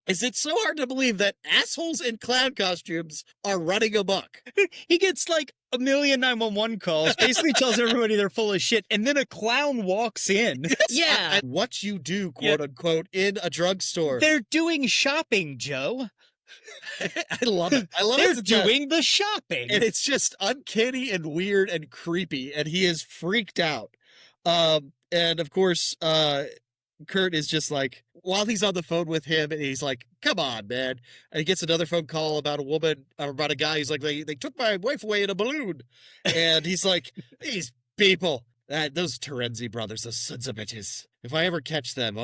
Is it so hard to believe that assholes in clown costumes are running amok? He gets like a million 911 calls, basically tells everybody they're full of shit, and then a clown walks in. Yeah. What you do, quote unquote, in a drugstore. They're doing shopping, Joe. I love it. They're doing the shopping. And it's just uncanny and weird and creepy, and he is freaked out. And of course, Kurt is just like, while he's on the phone with him, and he's like, "Come on, man." And he gets another phone call about a woman, or about a guy. He's like, they took my wife away in a balloon. And he's like, "These people, those Terenzi brothers, those sons of bitches. If I ever catch them,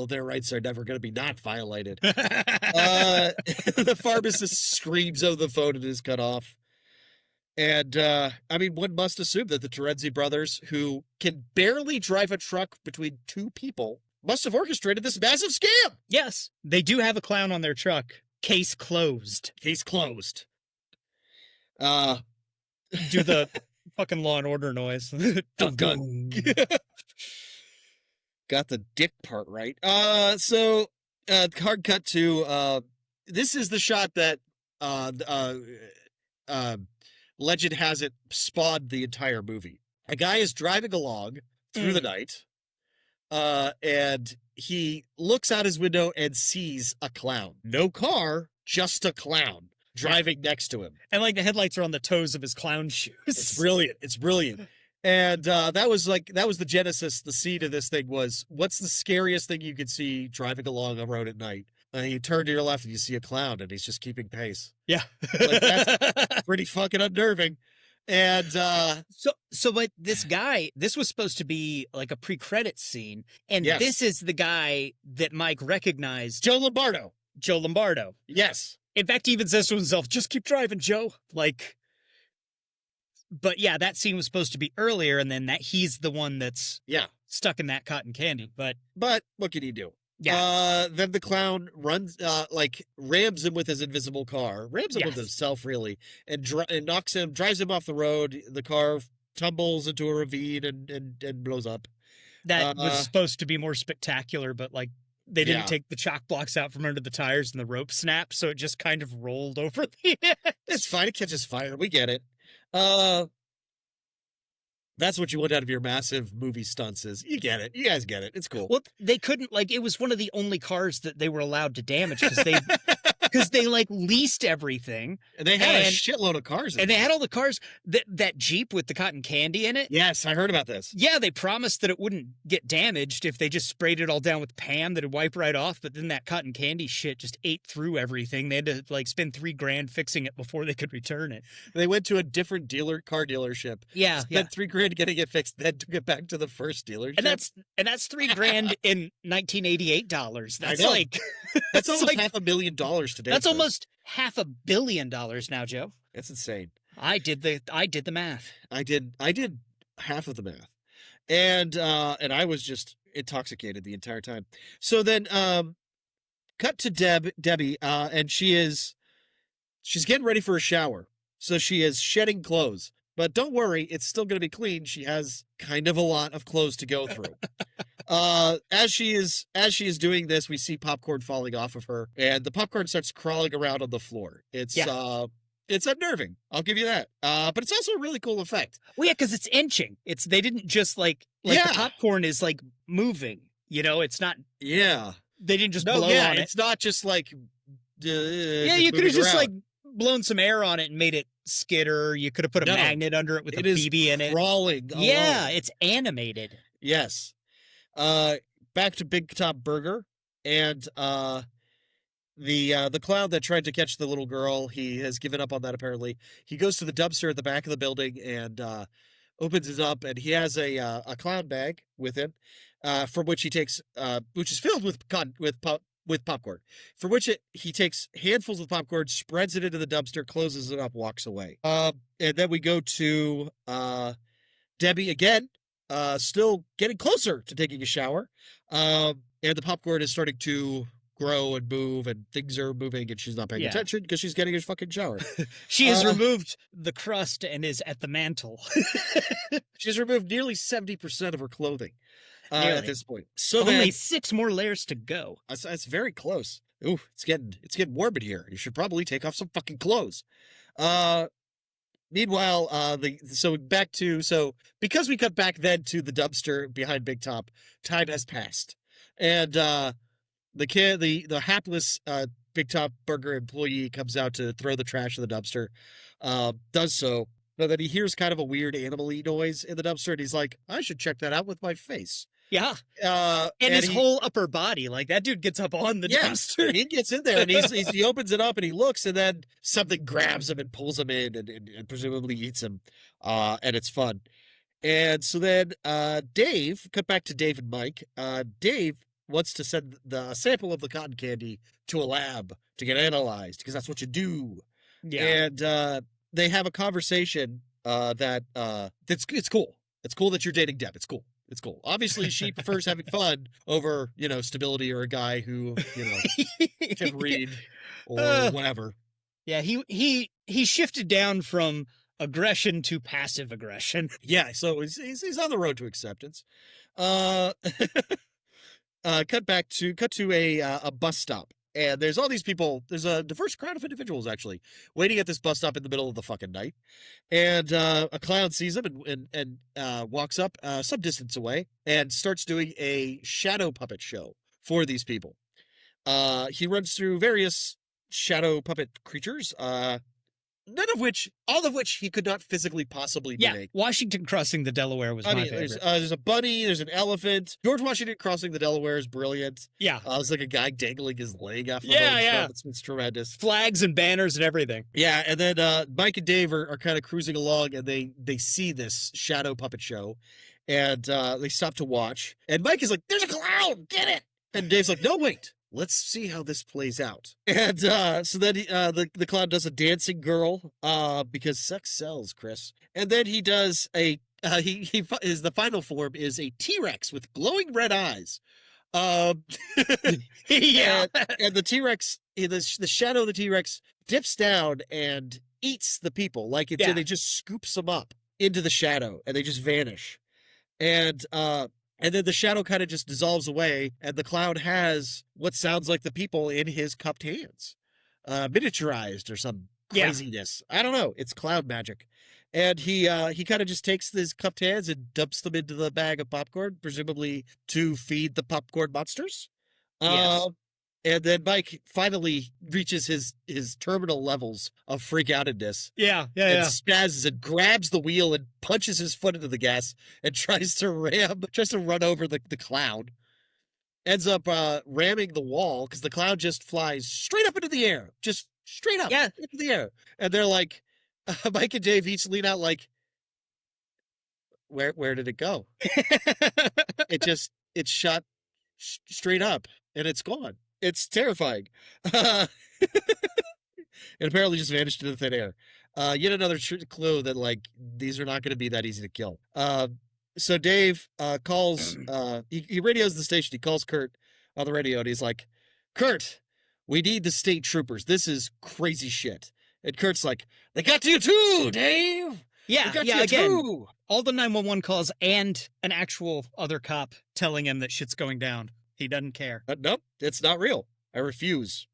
their rights are never going to be not violated." The pharmacist screams over the phone and is cut off. And, one must assume that the Terenzi brothers, who can barely drive a truck between two people, must have orchestrated this massive scam. Yes, they do have a clown on their truck. Case closed. Case closed. Do the fucking Law and Order noise. Dun. Got the dick part right. So hard cut to, this is the shot that uh, legend has it, spawned the entire movie. A guy is driving along through the night, and he looks out his window and sees a clown. No car, just a clown driving next to him. And like the headlights are on the toes of his clown shoes. It's brilliant. It's brilliant. And that was the genesis, the seed of this thing was, what's the scariest thing you could see driving along a road at night? You turn to your left and you see a clown and he's just keeping pace. Yeah. Like, that's pretty fucking unnerving. And but this guy, this was supposed to be like a pre-credits scene, and Yes. this is the guy that Mike recognized. Joe Lombardo. Joe Lombardo. Yes. In fact, he even says to himself, "Just keep driving, Joe." Like, but yeah, that scene was supposed to be earlier, and then that he's the one that's stuck in that cotton candy. But what can he do? Yeah. Then the clown runs, rams him with his invisible car, rams him with himself, really, and knocks him, drives him off the road. The car tumbles into a ravine and blows up. That was supposed to be more spectacular, but like they didn't take the chalk blocks out from under the tires and the rope snapped, so it just kind of rolled over the edge. It's fine. It catches fire. We get it. That's what you want out of your massive movie stunts is you get it. You guys get it. It's cool. Well, they couldn't, like, it was one of the only cars that they were allowed to damage because they like leased everything. And they had a shitload of cars. And they had all the cars, that Jeep with the cotton candy in it. Yes, I heard about this. Yeah, they promised that it wouldn't get damaged if they just sprayed it all down with Pam, that it'd wipe right off. But then that cotton candy shit just ate through everything. They had to like spend $3,000 fixing it before they could return it. They went to a different car dealership. Yeah, spent $3,000 getting it fixed, then took it back to the first dealership. And that's $3,000 in 1988 dollars. That's like that's almost like $500,000 today. That's almost $500 million now, Joe. That's insane. I did the math. I did half of the math, and I was just intoxicated the entire time. So then, cut to Debbie, and she's getting ready for a shower. So she is shedding clothes, but don't worry, it's still going to be clean. She has kind of a lot of clothes to go through. As she is doing this, we see popcorn falling off of her, and the popcorn starts crawling around on the floor. It's unnerving. I'll give you that. But it's also a really cool effect. Well, yeah, because it's inching. They didn't just like the popcorn is like moving. You know, it's not. Yeah. They didn't just blow on it. It's not just like. You could have just like blown some air on it and made it skitter. You could have put a magnet under it with a BB in it. Crawling. Yeah, it's animated. Yes. Back to Big Top Burger, and the clown that tried to catch the little girl, he has given up on that apparently. He goes to the dumpster at the back of the building and opens it up, and he has a clown bag with him, from which he takes which is filled with popcorn, for which he takes handfuls of popcorn, spreads it into the dumpster, closes it up, walks away. And then we go to Debbie again. Still getting closer to taking a shower. And the popcorn is starting to grow and move, and things are moving, and she's not paying attention because she's getting a fucking shower. She has removed the crust and is at the mantle. She's removed nearly 70% of her clothing at this point. So only 6 more layers to go. That's very close. Ooh, it's getting warm in here. You should probably take off some fucking clothes. Meanwhile, because we cut back then to the dumpster behind Big Top, time has passed, and the hapless Big Top Burger employee comes out to throw the trash in the dumpster. Does so, but then he hears kind of a weird animal-y noise in the dumpster, and he's like, "I should check that out with my face." Yeah. And his whole upper body, like that dude gets up on the dumpster. He gets in there and he opens it up and he looks, and then something grabs him and pulls him in and presumably eats him. And it's fun. And so then Dave, cut back to Dave and Mike. Dave wants to send the sample of the cotton candy to a lab to get analyzed, because that's what you do. Yeah. And they have a conversation it's cool. It's cool that you're dating Deb. It's cool. It's cool. Obviously, she prefers having fun over, stability, or a guy who, can read or whatever. Yeah, he shifted down from aggression to passive aggression. Yeah, so he's on the road to acceptance. Cut to a bus stop, and there's all these people. There's a diverse crowd of individuals actually waiting at this bus stop in the middle of the fucking night. And a clown sees him and walks up some distance away and starts doing a shadow puppet show for these people. He runs through various shadow puppet creatures, all of which he could not physically possibly make. Washington crossing the Delaware was my favorite. There's a bunny, there's an elephant. George Washington crossing the Delaware is brilliant. Yeah. It's like a guy dangling his leg off the Yeah. It's tremendous. Flags and banners and everything. Yeah, and then Mike and Dave are kind of cruising along, and they see this shadow puppet show, and they stop to watch. And Mike is like, "There's a clown, get it!" And Dave's like, "No, wait. Let's see how this plays out." And so then the clown does a dancing girl because sex sells, Chris. And then he does the final form is a T-Rex with glowing red eyes. Yeah. And the T-Rex, the shadow of the T-Rex dips down and eats the people. Like they just scoops them up into the shadow and they just vanish. And then the shadow kind of just dissolves away, and the clown has what sounds like the people in his cupped hands, miniaturized or some craziness. I don't know. It's clown magic. And he kind of just takes his cupped hands and dumps them into the bag of popcorn, presumably to feed the popcorn monsters. Yes. And then Mike finally reaches his terminal levels of freak outedness. Yeah. And spazzes and grabs the wheel and punches his foot into the gas and tries to run over the clown. Ends up ramming the wall because the clown just flies straight up into the air. Just straight up into the air. And they're like, Mike and Dave each lean out like, where did it go? It shot straight up and it's gone. It's terrifying. It apparently just vanished into thin air. Yet another clue that, like, these are not going to be that easy to kill. So Dave calls, he radios the station. He calls Kurt on the radio, and he's like, "Kurt, we need the state troopers. This is crazy shit." And Kurt's like, "They got to you too, Dave. Yeah, they got you again, too." all the 911 calls and an actual other cop telling him that shit's going down. He doesn't care. Nope, it's not real. I refuse.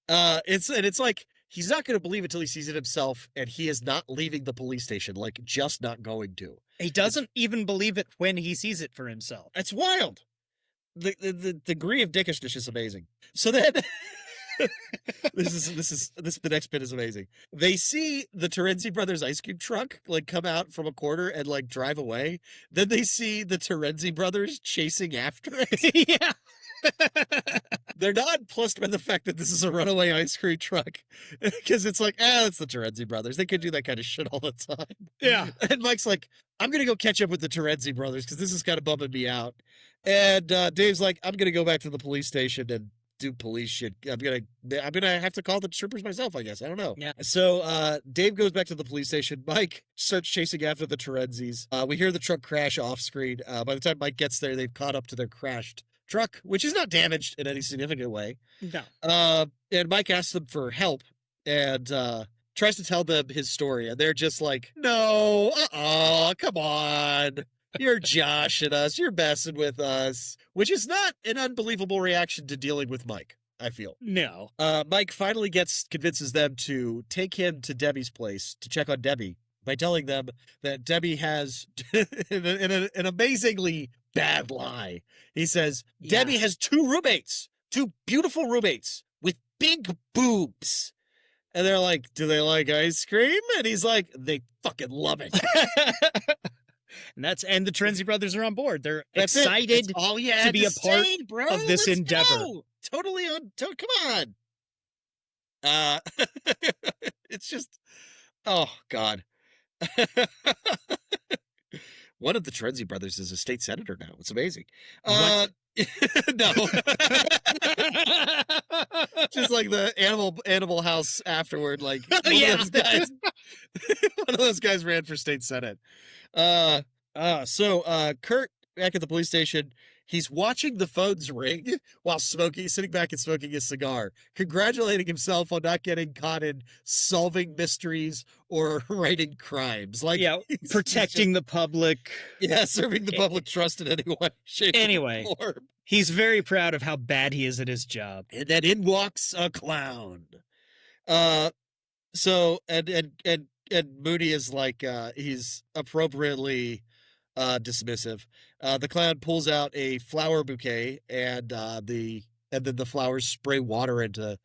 It's like he's not going to believe it till he sees it himself, and he is not leaving the police station. Like, just not going to. He doesn't even believe it when he sees it for himself. It's wild. The degree of dickishness is amazing. So then, the next bit is amazing. They see the Terenzi Brothers ice cream truck like come out from a corner and like drive away. Then they see the Terenzi Brothers chasing after it. Yeah. They're nonplussed by the fact that this is a runaway ice cream truck because it's like, it's the Terenzi Brothers. They could do that kind of shit all the time. Yeah. And Mike's like, "I'm going to go catch up with the Terenzi Brothers because this is kind of bumming me out." And Dave's like, "I'm going to go back to the police station and do police shit. I'm gonna have to call the troopers myself, I guess. I don't know." Yeah. So Dave goes back to the police station. Mike starts chasing after the Terenzis. We hear the truck crash off screen. By the time Mike gets there, they've caught up to their crashed truck, which is not damaged in any significant way. No. And Mike asks them for help and tries to tell them his story, and they're just like, "No, come on. You're joshing us. You're messing with us," which is not an unbelievable reaction to dealing with Mike, I feel. No. Mike finally convinces them to take him to Debbie's place to check on Debbie by telling them that Debbie has an amazingly bad lie. He says, Debbie has two beautiful roommates with big boobs. And they're like, "Do they like ice cream?" And he's like, "They fucking love it." And the Terenzi Brothers are on board. They're excited to be a part of this endeavor. Totally come on. It's just, oh God. One of the Terenzi Brothers is a state senator now. It's amazing. No. Just like the Animal House afterward, like one of those guys ran for state senate. So Kurt back at the police station, he's watching the phones ring while sitting back and smoking his cigar, congratulating himself on not getting caught in solving mysteries or writing crimes. Like, protecting the public. Yeah, serving the public trust in any way, shape, or form. He's very proud of how bad he is at his job. And then in walks a clown. So Moody is like he's appropriately dismissive. The clown pulls out a flower bouquet and then the flowers spray water into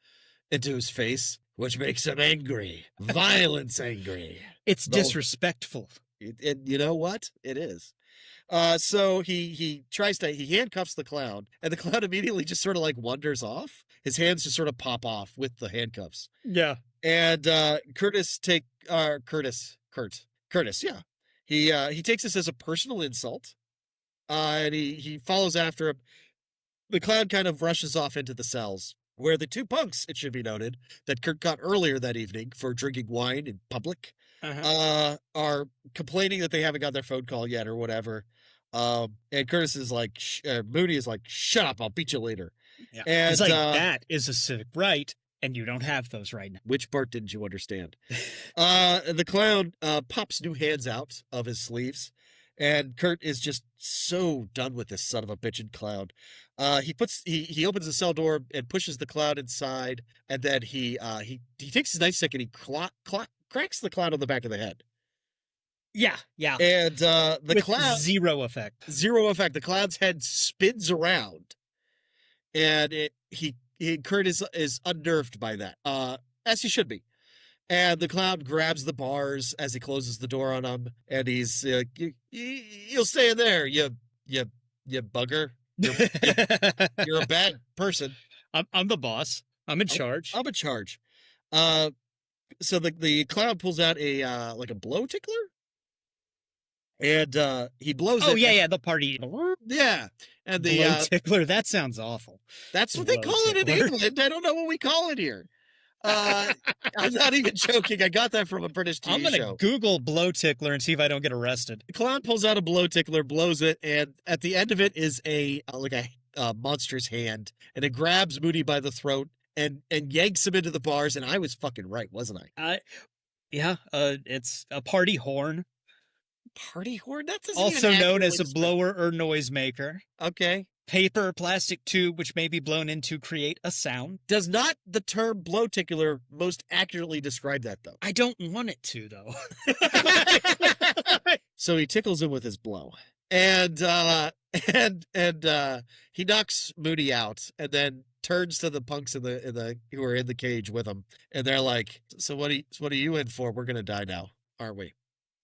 his face, which makes him angry. Violence angry. It's disrespectful. And you know what? It is. So he handcuffs the clown, and the clown immediately just sort of like wanders off. His hands just sort of pop off with the handcuffs. Yeah. And Curtis, yeah. He takes this as a personal insult. And he follows after him. The clown kind of rushes off into the cells, where the two punks, it should be noted, that Kurt caught earlier that evening for drinking wine in public, are complaining that they haven't got their phone call yet or whatever. And Curtis is like, Moody is like, shut up, I'll beat you later. Yeah. And it's like, that is a civic right, and you don't have those right now. Which part didn't you understand? The clown pops new hands out of his sleeves, and Kurt is just so done with this son of a bitchin' clown. He opens the cell door and pushes the clown inside, and then he takes his nightstick and he cracks the clown on the back of the head. Yeah. And the clown zero effect. The clown's head spins around, and Kurt is unnerved by that, as he should be. And the clown grabs the bars as he closes the door on him, and he's like, "You'll stay in there, you bugger. You're a bad person. I'm the boss. I'm in charge. I'm in charge." So the clown pulls out a like a blow tickler, and he blows it. Oh yeah, the party. Yeah, and the blow tickler. That sounds awful. That's what they call it in England. I don't know what we call it here. I'm not even joking. I got that from a British TV show. I'm gonna Google blow tickler and see if I don't get arrested. The clown pulls out a blow tickler, blows it, and at the end of it is a monstrous hand, and it grabs Moody by the throat and yanks him into the bars. And I was fucking right, wasn't I? Yeah. It's a party horn. Party horn? That doesn't also even known as a describe... blower or noisemaker. Okay. Paper or plastic tube which may be blown in to create a sound. Does not the term blow tickler most accurately describe that, though? I don't want it to, though. So he tickles him with his blow. And he knocks Moody out, and then turns to the punks who are in the cage with him, and they're like, "So what are you in for? We're gonna die now, aren't we?"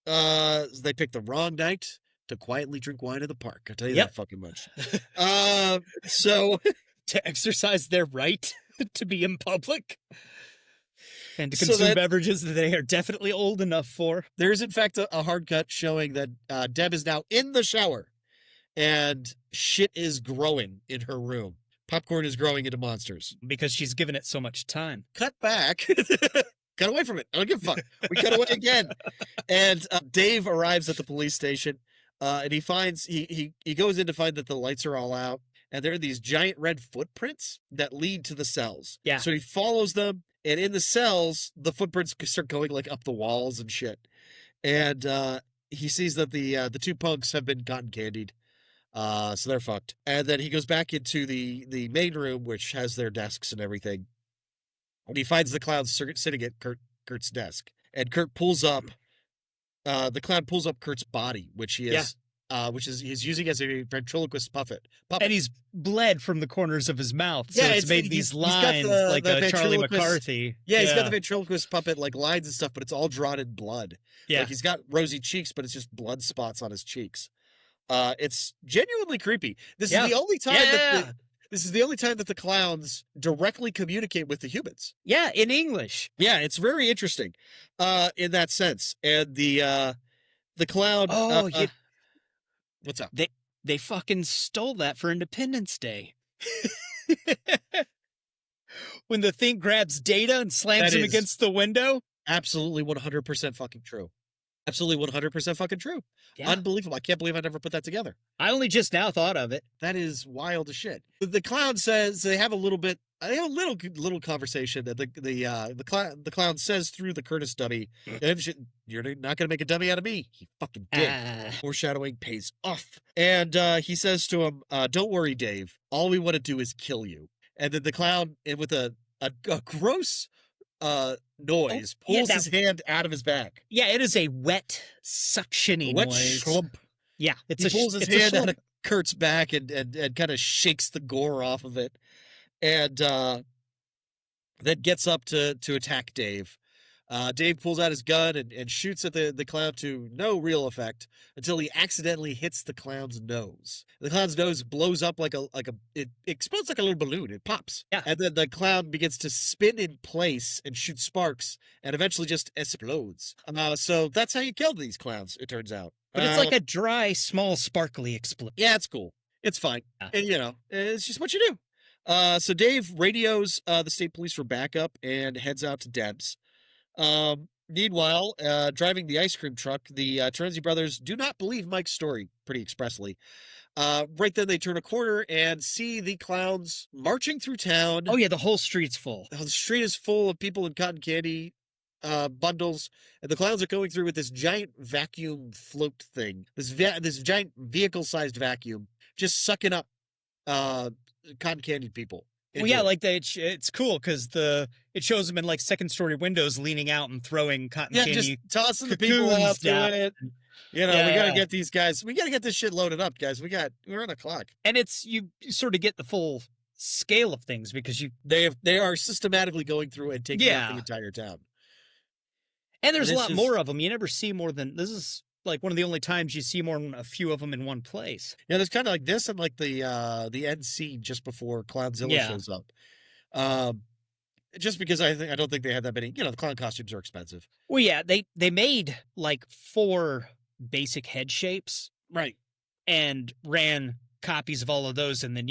They picked the wrong night to quietly drink wine in the park. I'll tell you that fucking much. So to exercise their right to be in public and to consume beverages that they are definitely old enough for. There's in fact a hard cut showing that Deb is now in the shower, and shit is growing in her room. Popcorn is growing into monsters because she's given it so much time. Cut back. Cut away from it. I don't give a fuck. We cut away again. And Dave arrives at the police station. And he finds he goes in to find that the lights are all out, and there are these giant red footprints that lead to the cells. Yeah. So he follows them, and in the cells, the footprints start going like up the walls and shit. And he sees that the two punks have been cotton candied, so they're fucked. And then he goes back into the main room, which has their desks and everything. And he finds the clowns sitting at Kurt's desk, and Kurt pulls up. The clown pulls up Kurt's body, which he's using as a ventriloquist puppet. And he's bled from the corners of his mouth. So it's made these lines like a Charlie McCarthy. Yeah, he's got the ventriloquist puppet like lines and stuff, but it's all drawn in blood. Yeah. Like he's got rosy cheeks, but it's just blood spots on his cheeks. It's genuinely creepy. This is the only time this is the only time that the clowns directly communicate with the humans. Yeah, in English. Yeah, it's very interesting in that sense. And the clown... what's up? They fucking stole that for Independence Day. When the thing grabs Data and slams him against the window. Absolutely 100% fucking true. Absolutely 100% fucking true. Yeah. Unbelievable. I can't believe I never put that together. I only just now thought of it. That is wild as shit. The clown says they have a little bit they have a little conversation that the clown says through the Curtis dummy, "You're not gonna make a dummy out of me, you fucking dick." Foreshadowing pays off, and he says to him, "Don't worry, Dave. All we want to do is kill you." And then the clown, with a gross noise, pulls his hand out of his back. Yeah, it is a wet suctioning noise. Schlump. Yeah, He pulls his hand out of Kurt's back and kind of shakes the gore off of it, and then gets up to attack Dave. Dave pulls out his gun and shoots at the clown to no real effect until he accidentally hits the clown's nose. The clown's nose blows up it explodes like a little balloon. It pops. Yeah. And then the clown begins to spin in place and shoot sparks and eventually just explodes. So that's how you killed these clowns, it turns out. But it's like a dry, small, sparkly explosion. Yeah, it's cool. It's fine. And, it's just what you do. So Dave radios the state police for backup and heads out to Deb's. Meanwhile, driving the ice cream truck, the Chiodo Brothers do not believe Mike's story pretty expressly. Right then they turn a corner and see the clowns marching through town. Oh yeah, the whole street's full. The street is full of people in cotton candy bundles, and the clowns are going through with this giant vacuum float thing, this giant vehicle-sized vacuum, just sucking up cotton candy people. Well, yeah, like it's cool because it shows them in like second-story windows leaning out and throwing cotton candy, just tossing the people out doing it. We gotta get these guys. We gotta get this shit loaded up, guys. We're on a clock, and you sort of get the full scale of things because they are systematically going through and taking out the entire town. And there's a lot more of them. You never see more than this is. Like one of the only times you see more than a few of them in one place. Yeah, there's kind of like this and like the end scene just before Clownzilla shows up. Just because I don't think they had that many. The clown costumes are expensive. Well, yeah, they made like 4 basic head shapes, right, and ran copies of all of those, and then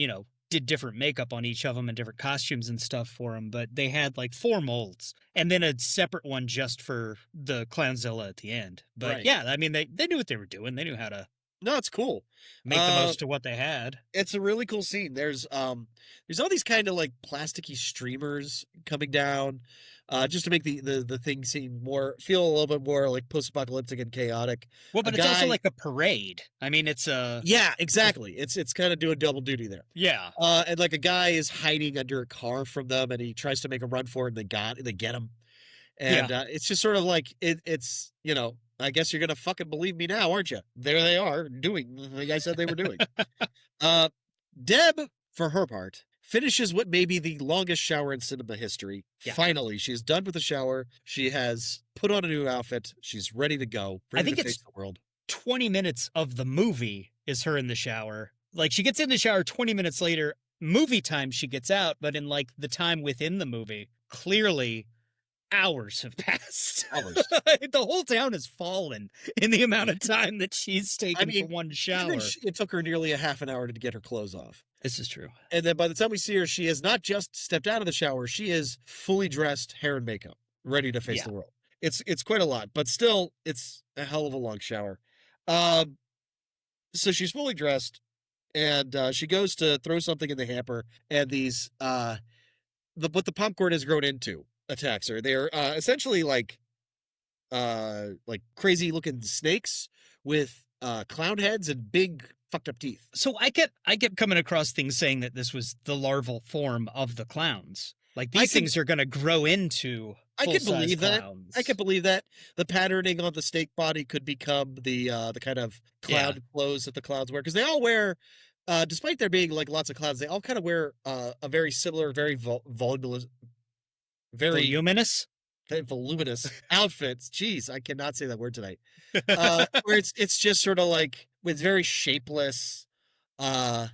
did different makeup on each of them and different costumes and stuff for them. But they had like 4 molds and then a separate one just for the Clownzilla at the end. But yeah, I mean, they knew what they were doing. They knew how to. No, it's cool. Make the most of what they had. It's a really cool scene. There's all these kind of like plasticky streamers coming down, just to make the thing feel a little bit more like post-apocalyptic and chaotic. Well, but it's also like a parade. I mean, it's a exactly. It's kind of doing double duty there. Yeah. And like a guy is hiding under a car from them, and he tries to make a run for it, and they get him. And it's just sort of like it's I guess you're going to fucking believe me now, aren't you? There they are, doing like I said they were doing. Deb, for her part, finishes what may be the longest shower in cinema history. Yeah. Finally, she's done with the shower. She has put on a new outfit. She's ready to go. I think it's the world. 20 minutes of the movie is her in the shower. Like, she gets in the shower 20 minutes later. Movie time, she gets out. But in, like, the time within the movie, clearly hours have passed. The whole town has fallen in the amount of time that she's taken for one shower. It took her nearly a half an hour to get her clothes off. This is true. And then by the time we see her, she has not just stepped out of the shower. She is fully dressed, hair and makeup, ready to face the world. It's quite a lot, but still, it's a hell of a long shower. So she's fully dressed, and she goes to throw something in the hamper, and these what the popcorn has grown into attacks her. They're essentially like crazy looking snakes with clown heads and big fucked up teeth. So I kept coming across things saying that this was the larval form of the clowns. Like these things are going to grow into. I can believe clowns. that. I can believe that. The patterning on the snake body could become the kind of clown clothes that the clowns wear, because they all wear. Despite there being like lots of clowns, they all kind of wear a very similar, very voluminous. Very voluminous outfits. Jeez, I cannot say that word tonight. Where it's just sort of like it's very shapeless, and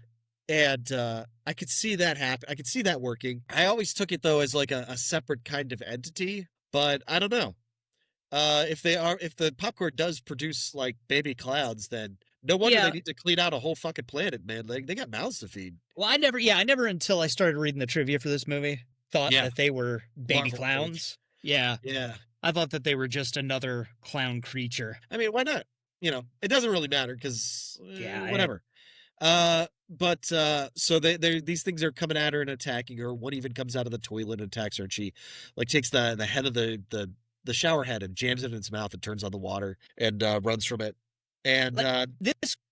I could see that happen. I could see that working. I always took it though as like a separate kind of entity, but I don't know. If the popcorn does produce like baby clowns, then no wonder they need to clean out a whole fucking planet, man. They got mouths to feed. Well, I never until I started reading the trivia for this movie thought that they were baby Marvel clowns. Yeah. I thought that they were just another clown creature. I mean, why not? It doesn't really matter because whatever. So these things are coming at her and attacking her. One even comes out of the toilet and attacks her, and she like takes the head of the shower head and jams it in its mouth and turns on the water and runs from it. And Like,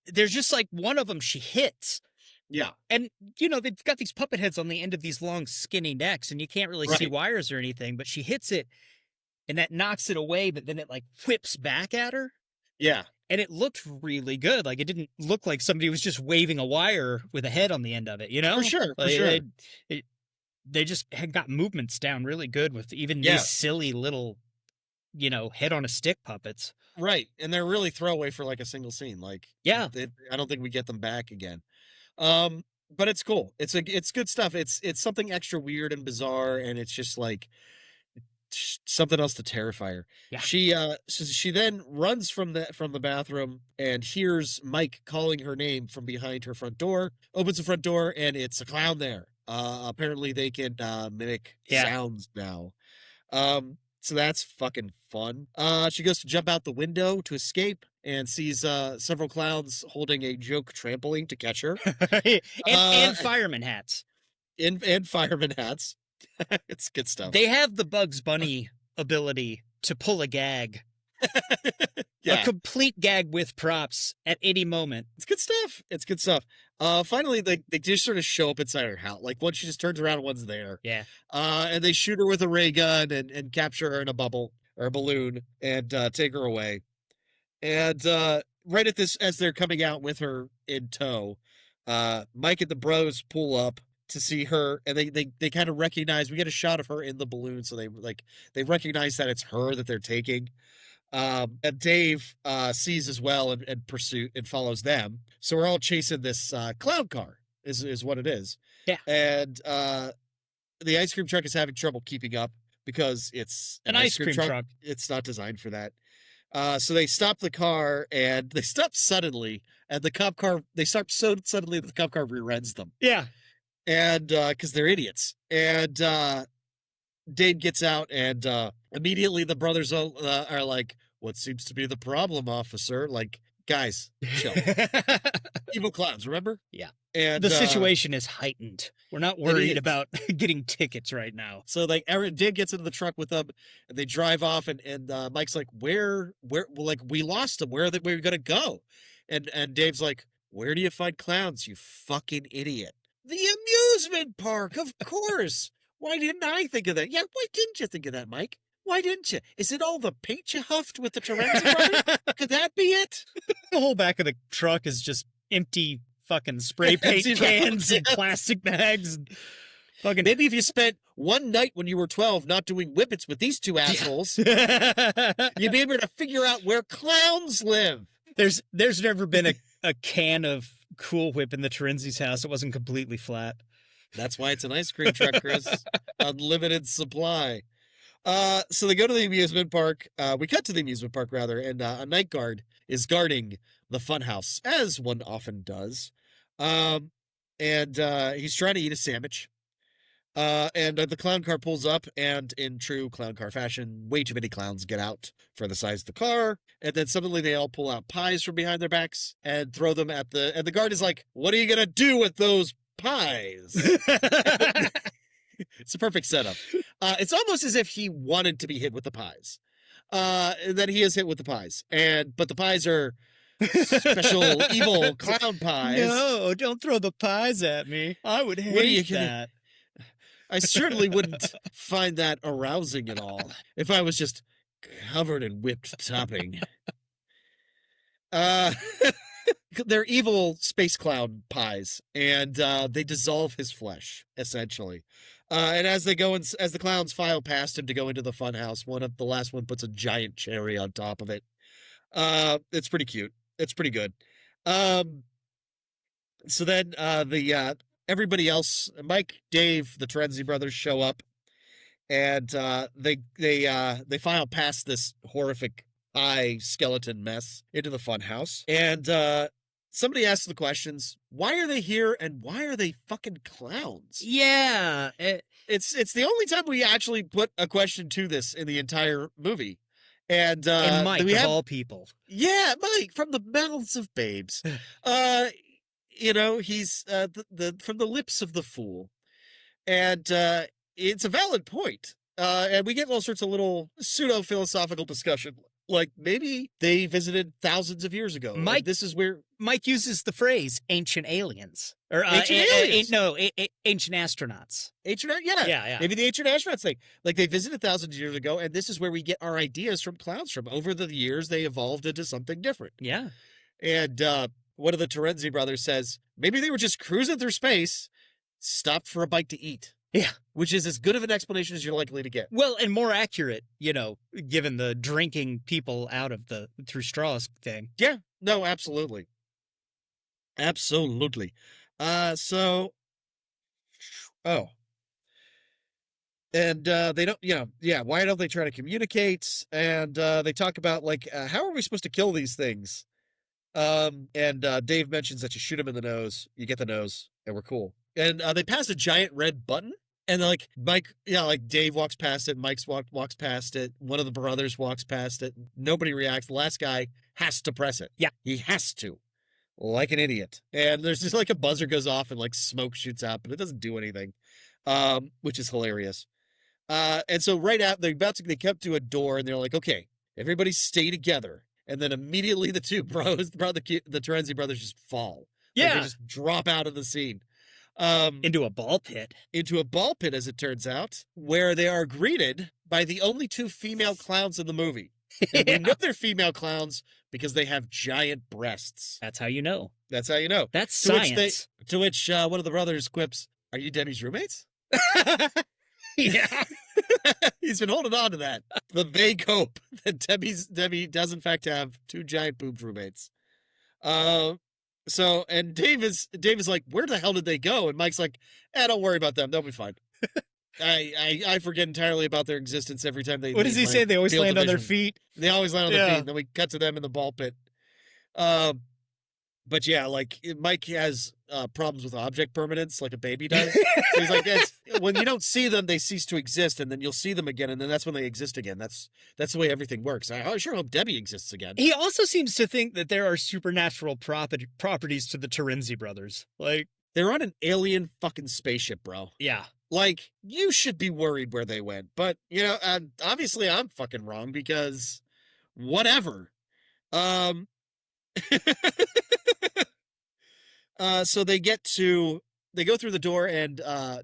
there's just like one of them she hits. Yeah. And, they've got these puppet heads on the end of these long, skinny necks, and you can't really see wires or anything, but she hits it, and that knocks it away, but then it, like, whips back at her. Yeah. And it looked really good. Like, it didn't look like somebody was just waving a wire with a head on the end of it, For sure, like, for sure. They just had got movements down really good with even these silly little, head on a stick puppets. Right. And they're really throwaway for, like, a single scene. Like, yeah. I don't think we get them back again. But it's cool. It's good stuff. It's something extra weird and bizarre, and it's just like something else to terrify her. Yeah. She then runs from the bathroom and hears Mike calling her name from behind her front door, opens the front door, and it's a clown there. Apparently they can mimic sounds now. So that's fucking fun. She goes to jump out the window to escape and sees several clowns holding a joke trampoline to catch her. and fireman hats. And fireman hats. It's good stuff. They have the Bugs Bunny ability to pull a gag. A complete gag with props at any moment. It's good stuff. It's good stuff. Finally, they just sort of show up inside her house. Like, one, she just turns around and one's there. Yeah. And they shoot her with a ray gun and capture her in a bubble or a balloon and take her away. And right at this, as they're coming out with her in tow, Mike and the bros pull up to see her, and they kind of recognize, we get a shot of her in the balloon, so they recognize that it's her that they're taking. And Dave sees as well and pursuit and follows them. So we're all chasing this clown car is what it is. Yeah. And the ice cream truck is having trouble keeping up because it's an ice cream truck. It's not designed for that. So they stop the car, and they stop suddenly, and they stop so suddenly that the cop car rear-ends them. Yeah. And because they're idiots. And Dave gets out, and immediately the brothers are like, "What seems to be the problem, officer?" Like, guys, chill. Evil clowns, remember? Yeah. And the situation is heightened. We're not worried about getting tickets right now. So like Dave gets into the truck with them, and they drive off, and Mike's like, where like, we lost them. Where are we gonna go? And Dave's like, "Where do you find clowns, you fucking idiot?" "The amusement park, of course. Why didn't I think of that?" "Yeah, why didn't you think of that, Mike? Why didn't you? Is it all the paint you huffed with the Terenzi brothers? Could that be it?" The whole back of the truck is just empty fucking spray paint cans and plastic bags. And fucking Maybe if you spent one night when you were 12 not doing whippets with these two assholes, you'd be able to figure out where clowns live. There's never been a can of Cool Whip in the Terenzi's house that wasn't completely flat. That's why it's an ice cream truck, Chris. Unlimited supply. So they go to the amusement park. We cut to the amusement park, rather, and a night guard is guarding the funhouse, as one often does. And he's trying to eat a sandwich. And the clown car pulls up, and in true clown car fashion, way too many clowns get out for the size of the car. And then suddenly they all pull out pies from behind their backs and throw them and the guard is like, "What are you going to do with those pies?" It's a perfect setup. It's almost as if he wanted to be hit with the pies. And then he is hit with the pies. But the pies are special evil clown pies. No, don't throw the pies at me. I would hate that. I certainly wouldn't find that arousing at all if I was just covered in whipped topping. They're evil space clown pies, and they dissolve his flesh, essentially. And as the clowns file past him to go into the funhouse, the last one puts a giant cherry on top of it. It's pretty cute. It's pretty good. So then everybody else, Mike, Dave, the Terenzi brothers show up, and they file past this horrific eye skeleton mess into the funhouse. And somebody asks the questions, why are they here and why are they fucking clowns? Yeah. It's the only time we actually put a question to this in the entire movie. And Mike, of all people. Yeah, Mike, from the mouths of babes. he's the from the lips of the fool. And it's a valid point. And we get all sorts of little pseudo-philosophical discussion. Like, maybe they visited thousands of years ago. Mike- and this is where... Mike uses the phrase ancient aliens. Or Ancient aliens. Ancient astronauts. Ancient, yeah. Yeah. Maybe the ancient astronauts thing. Like, they visited thousands of years ago, and this is where we get our ideas from clowns from. Over the years, they evolved into something different. Yeah. And one of the Terenzi brothers says, maybe they were just cruising through space, stopped for a bite to eat. Yeah. Which is as good of an explanation as you're likely to get. Well, and more accurate, given the drinking people out of through straws thing. Yeah. No, absolutely. Absolutely. And they don't, why don't they try to communicate? And they talk about, like, how are we supposed to kill these things? And Dave mentions that you shoot him in the nose, you get the nose, and we're cool. And they pass a giant red button, and like Dave walks past it, Mike's walks past it, one of the brothers walks past it, nobody reacts. The last guy has to press it. Yeah. He has to. Like an idiot. And there's just like a buzzer goes off and like smoke shoots out, but it doesn't do anything. Which is hilarious. And so right out, they come to a door and they're like, okay, everybody stay together. And then immediately the two bros, the Terenzi brothers just fall. Yeah. Like they just drop out of the scene. Into a ball pit. Into a ball pit, as it turns out, where they are greeted by the only two female clowns in the movie. And we know they're female clowns because they have giant breasts. That's how you know. That's how you know. That's science. To which one of the brothers quips, "Are you Debbie's roommates?" Yeah. He's been holding on to that. The vague hope that Debbie does in fact have two giant boobed roommates. And Dave is like, where the hell did they go? And Mike's like, don't worry about them. They'll be fine. I forget entirely about their existence every time they. What does he say? They always land on their feet. They always land on their feet. And then we cut to them in the ball pit. But yeah, like Mike has problems with object permanence, like a baby does. So he's like, when you don't see them, they cease to exist, and then you'll see them again, and then that's when they exist again. That's the way everything works. I sure hope Debbie exists again. He also seems to think that there are supernatural properties to the Terenzi brothers. Like, they're on an alien fucking spaceship, bro. Yeah. Like, you should be worried where they went, but obviously I'm fucking wrong because whatever. So they go through the door, and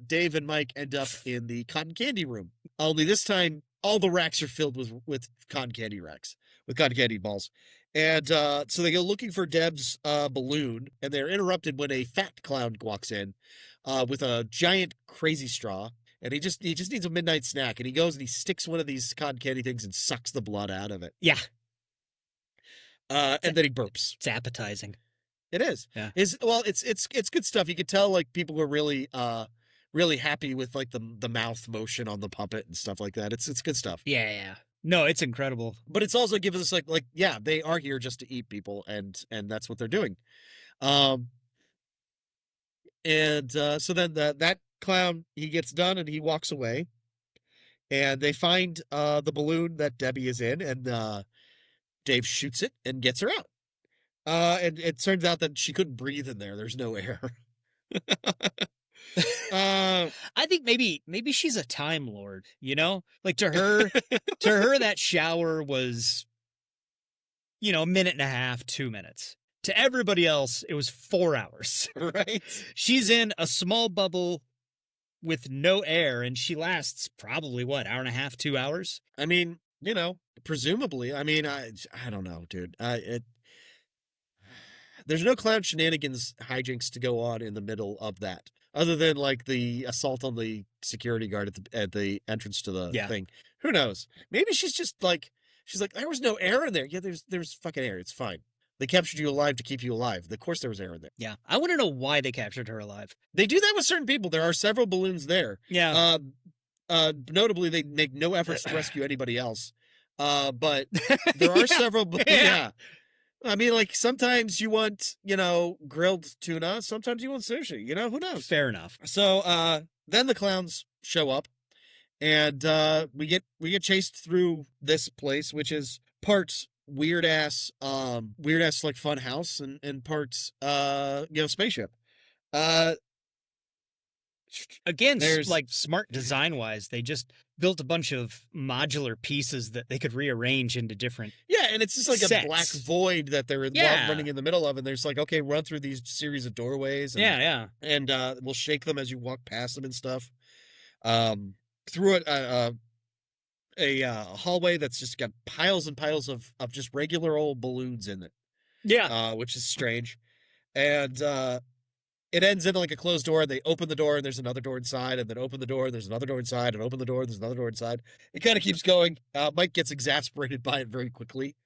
Dave and Mike end up in the cotton candy room. Only this time, all the racks are filled with cotton candy racks, with cotton candy balls. And so they go looking for Deb's balloon, and they're interrupted when a fat clown walks in with a giant crazy straw. And he just needs a midnight snack. And he goes and he sticks one of these cotton candy things and sucks the blood out of it. Yeah. And then he burps. It's appetizing. It is. Yeah. It's good stuff. You could tell like people were really happy with like the mouth motion on the puppet and stuff like that. It's good stuff. Yeah. No, it's incredible. But it's also gives us like yeah, they are here just to eat people, and that's what they're doing. So then that clown, he gets done and he walks away, and they find the balloon that Debbie is in, and Dave shoots it and gets her out. And it turns out that she couldn't breathe in there. There's no air. I think maybe she's a time lord, like to her, that shower was, a minute and a half, 2 minutes. To everybody else, it was 4 hours. Right. She's in a small bubble with no air, and she lasts probably hour and a half, 2 hours. I mean, presumably. I mean, I don't know, dude. There's no clown shenanigans hijinks to go on in the middle of that, other than like the assault on the security guard at the entrance to the thing. Who knows? Maybe she's just like, there was no air in there. Yeah, there's fucking air. It's fine. They captured you alive to keep you alive. Of course there was air in there. Yeah. I want to know why they captured her alive. They do that with certain people. There are several balloons there. Yeah. Notably, they make no efforts to rescue anybody else. But there are several. Yeah. I mean, like, sometimes you want, grilled tuna. Sometimes you want sushi. Who knows? Fair enough. So then the clowns show up, and we get chased through this place, which is part weird ass like fun house and parts spaceship. Again, There's- like smart design wise, they just built a bunch of modular pieces that they could rearrange into different. Yeah, and it's just like Sets. a black void that they're Yeah. running in the middle of, and there's like, okay, run through these series of doorways. And, Yeah. and we'll shake them as you walk past them and stuff. Through a hallway that's just got piles and piles of just regular old balloons in it. Yeah. Which is strange. And it ends in like a closed door, and they open the door, and there's another door inside, and then open the door, and there's another door inside, and open the door, and there's another door inside. It kind of keeps going. Mike gets exasperated by it very quickly.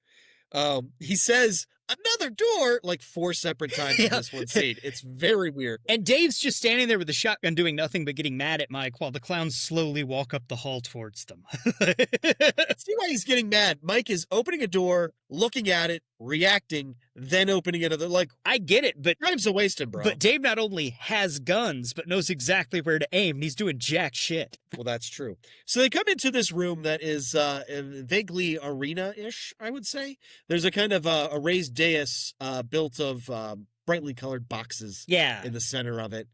He says, another door, like 4 separate times in this one scene. It's very weird. And Dave's just standing there with the shotgun doing nothing but getting mad at Mike while the clowns slowly walk up the hall towards them. See why he's getting mad. Mike is opening a door, looking at it, reacting, then opening another. Like, I get it, but time's a wasted, bro. But Dave not only has guns, but knows exactly where to aim, and he's doing jack shit. Well, that's true. So they come into this room that is vaguely arena-ish, I would say. There's a kind of a raised dais built of brightly colored boxes in the center of it.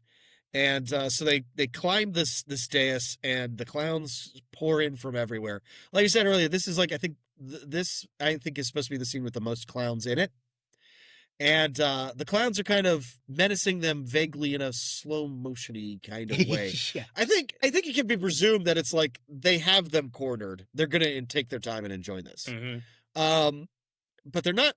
And so they climb this dais, and the clowns pour in from everywhere. Like I said earlier, this is like, I think, this is supposed to be the scene with the most clowns in it. And the clowns are kind of menacing them vaguely in a slow motion-y kind of way. Yeah. I think it can be presumed that it's like they have them cornered. They're gonna take their time and enjoy this. Mm-hmm. But they're not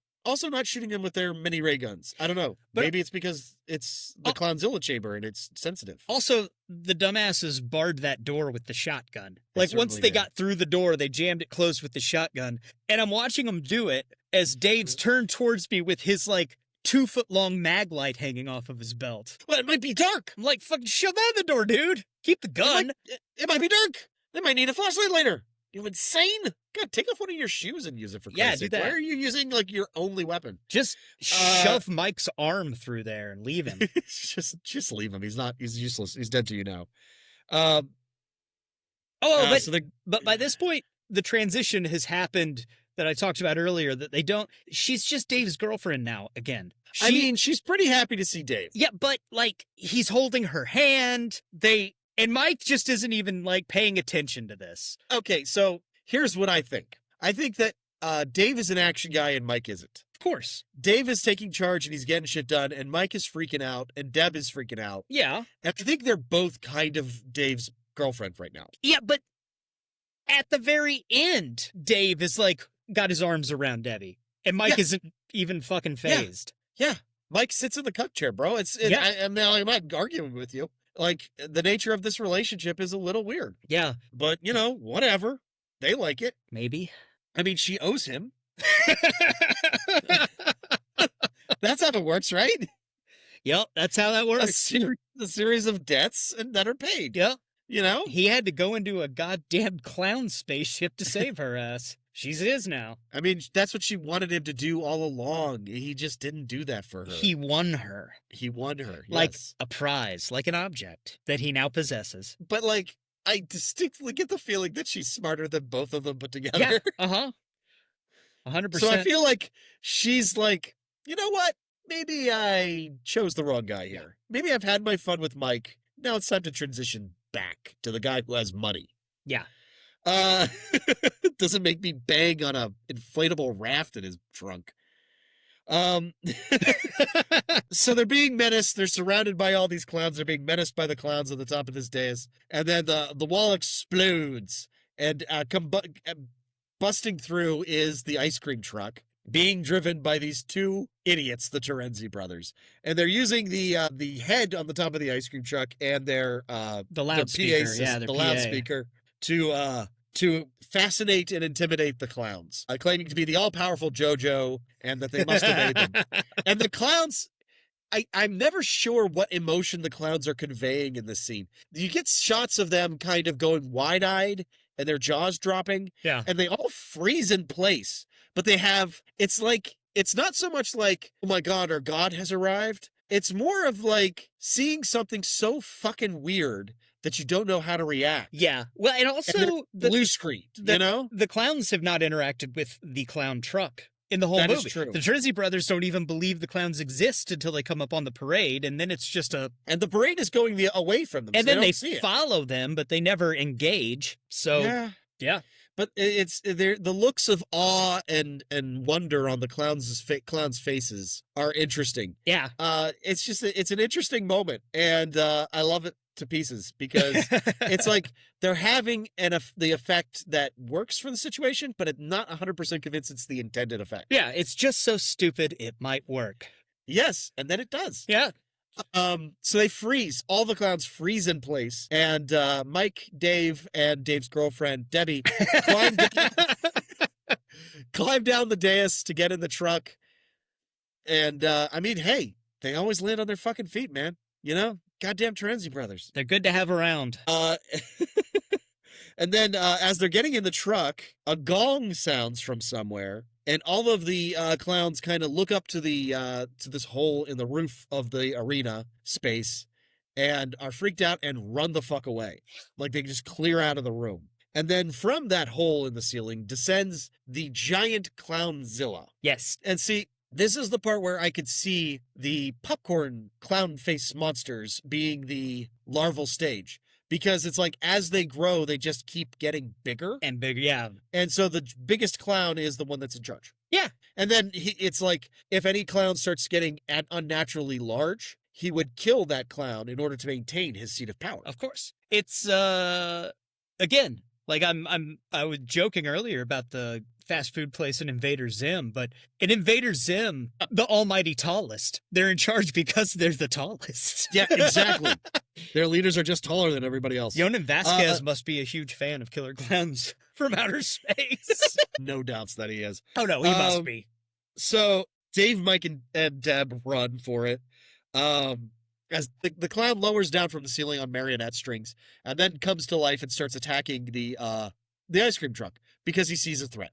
shooting them with their mini ray guns. I don't know. But- Maybe it's because it's the Clownzilla chamber and it's sensitive. Also, the dumbasses barred that door with the shotgun. Like, once certainly they did. got through the door, they jammed it closed with the shotgun. And I'm watching them do it as Dave's turned towards me with his, like, 2-foot-long mag light hanging off of his belt. Well, it might be dark. I'm like, fucking shove that in the door, dude. Keep the gun. It might be dark. They might need a flashlight later. You insane? God, take off one of your shoes and use it for Christ's do sake. that. Why are you using like your only weapon? Just shove Mike's arm through there and leave him. just leave him. He's useless. He's dead to you now. But by this point, the transition has happened that I talked about earlier, that they don't, she's just Dave's girlfriend now again. I mean, she's pretty happy to see Dave. Yeah, but like, he's holding her hand. And Mike just isn't even like paying attention to this. Okay, so here's what I think. I think that Dave is an action guy and Mike isn't. Of course. Dave is taking charge and he's getting shit done, and Mike is freaking out, and Deb is freaking out. Yeah. And I think they're both kind of Dave's girlfriend right now. Yeah, but at the very end, Dave is like, got his arms around Debbie. And Mike isn't even fucking phased. Yeah. Mike sits in the cuck chair, bro. I'm not arguing with you. Like, the nature of this relationship is a little weird. Yeah. But, whatever. They like it. Maybe. I mean, she owes him. That's how it works, right? Yep, that's how that works. A series of debts and that are paid. Yep. He had to go into a goddamn clown spaceship to save her ass. She's his now. I mean, that's what she wanted him to do all along. He just didn't do that for her. He won her. Like yes. a prize, like an object that he now possesses. But, like, I distinctly get the feeling that she's smarter than both of them put together. Yeah, 100%. So I feel like she's like, you know what? Maybe I chose the wrong guy here. Maybe I've had my fun with Mike. Now it's time to transition back to the guy who has money. Yeah. Doesn't make me bang on a inflatable raft in his trunk. So they're being menaced. They're surrounded by all these clowns. They're being menaced by the clowns at the top of this dais. And then the wall explodes, and busting through is the ice cream truck being driven by these two idiots, the Terenzi brothers. And they're using the head on the top of the ice cream truck and their the loudspeaker, the loudspeaker to fascinate and intimidate the clowns, claiming to be the all-powerful JoJo and that they must obey them. And the clowns, I'm never sure what emotion the clowns are conveying in this scene. You get shots of them kind of going wide-eyed and their jaws dropping. Yeah. And they all freeze in place. But it's not so much like, oh my God, our God has arrived. It's more of like seeing something so fucking weird that you don't know how to react. Yeah. Well, and also blue screen, the clowns have not interacted with the clown truck in the whole That movie. is true. The Trinity Brothers don't even believe the clowns exist until they come up on the parade, and then it's just And the parade is going away from them, and so then they they don't see it. follow them, but they never engage. So yeah. But it's the looks of awe and wonder on the clowns' faces are interesting. Yeah. It's an interesting moment, and I love it to pieces because it's like they're having the effect that works for the situation, but it's not 100% convinced it's the intended effect. Yeah, it's just so stupid it might work. Yes, and then it does. Yeah. So they freeze. All the clowns freeze in place, and Mike, Dave, and Dave's girlfriend Debbie climb down the dais to get in the truck. And I mean, hey, they always land on their fucking feet, man. You know, goddamn Terenzi brothers. They're good to have around. And then as they're getting in the truck, a gong sounds from somewhere. And all of the clowns kind of look up to to this hole in the roof of the arena space and are freaked out and run the fuck away. Like they just clear out of the room. And then from that hole in the ceiling descends the giant Clownzilla. Yes. And see, this is the part where I could see the popcorn clown face monsters being the larval stage. Because it's like, as they grow, they just keep getting bigger. And bigger, yeah. And so the biggest clown is the one that's in charge. Yeah. And then it's like, if any clown starts getting unnaturally large, he would kill that clown in order to maintain his seat of power. Of course. It's, again, like I was joking earlier about the fast food place in Invader Zim, but in Invader Zim, the almighty tallest, they're in charge because they're the tallest. Yeah, exactly. Their leaders are just taller than everybody else. Yonan Vasquez must be a huge fan of Killer Clowns from Outer Space. No doubts that he is. Oh no, he must be. So Dave, Mike, and Deb run for it. As the clown lowers down from the ceiling on marionette strings and then comes to life and starts attacking the ice cream truck because he sees a threat.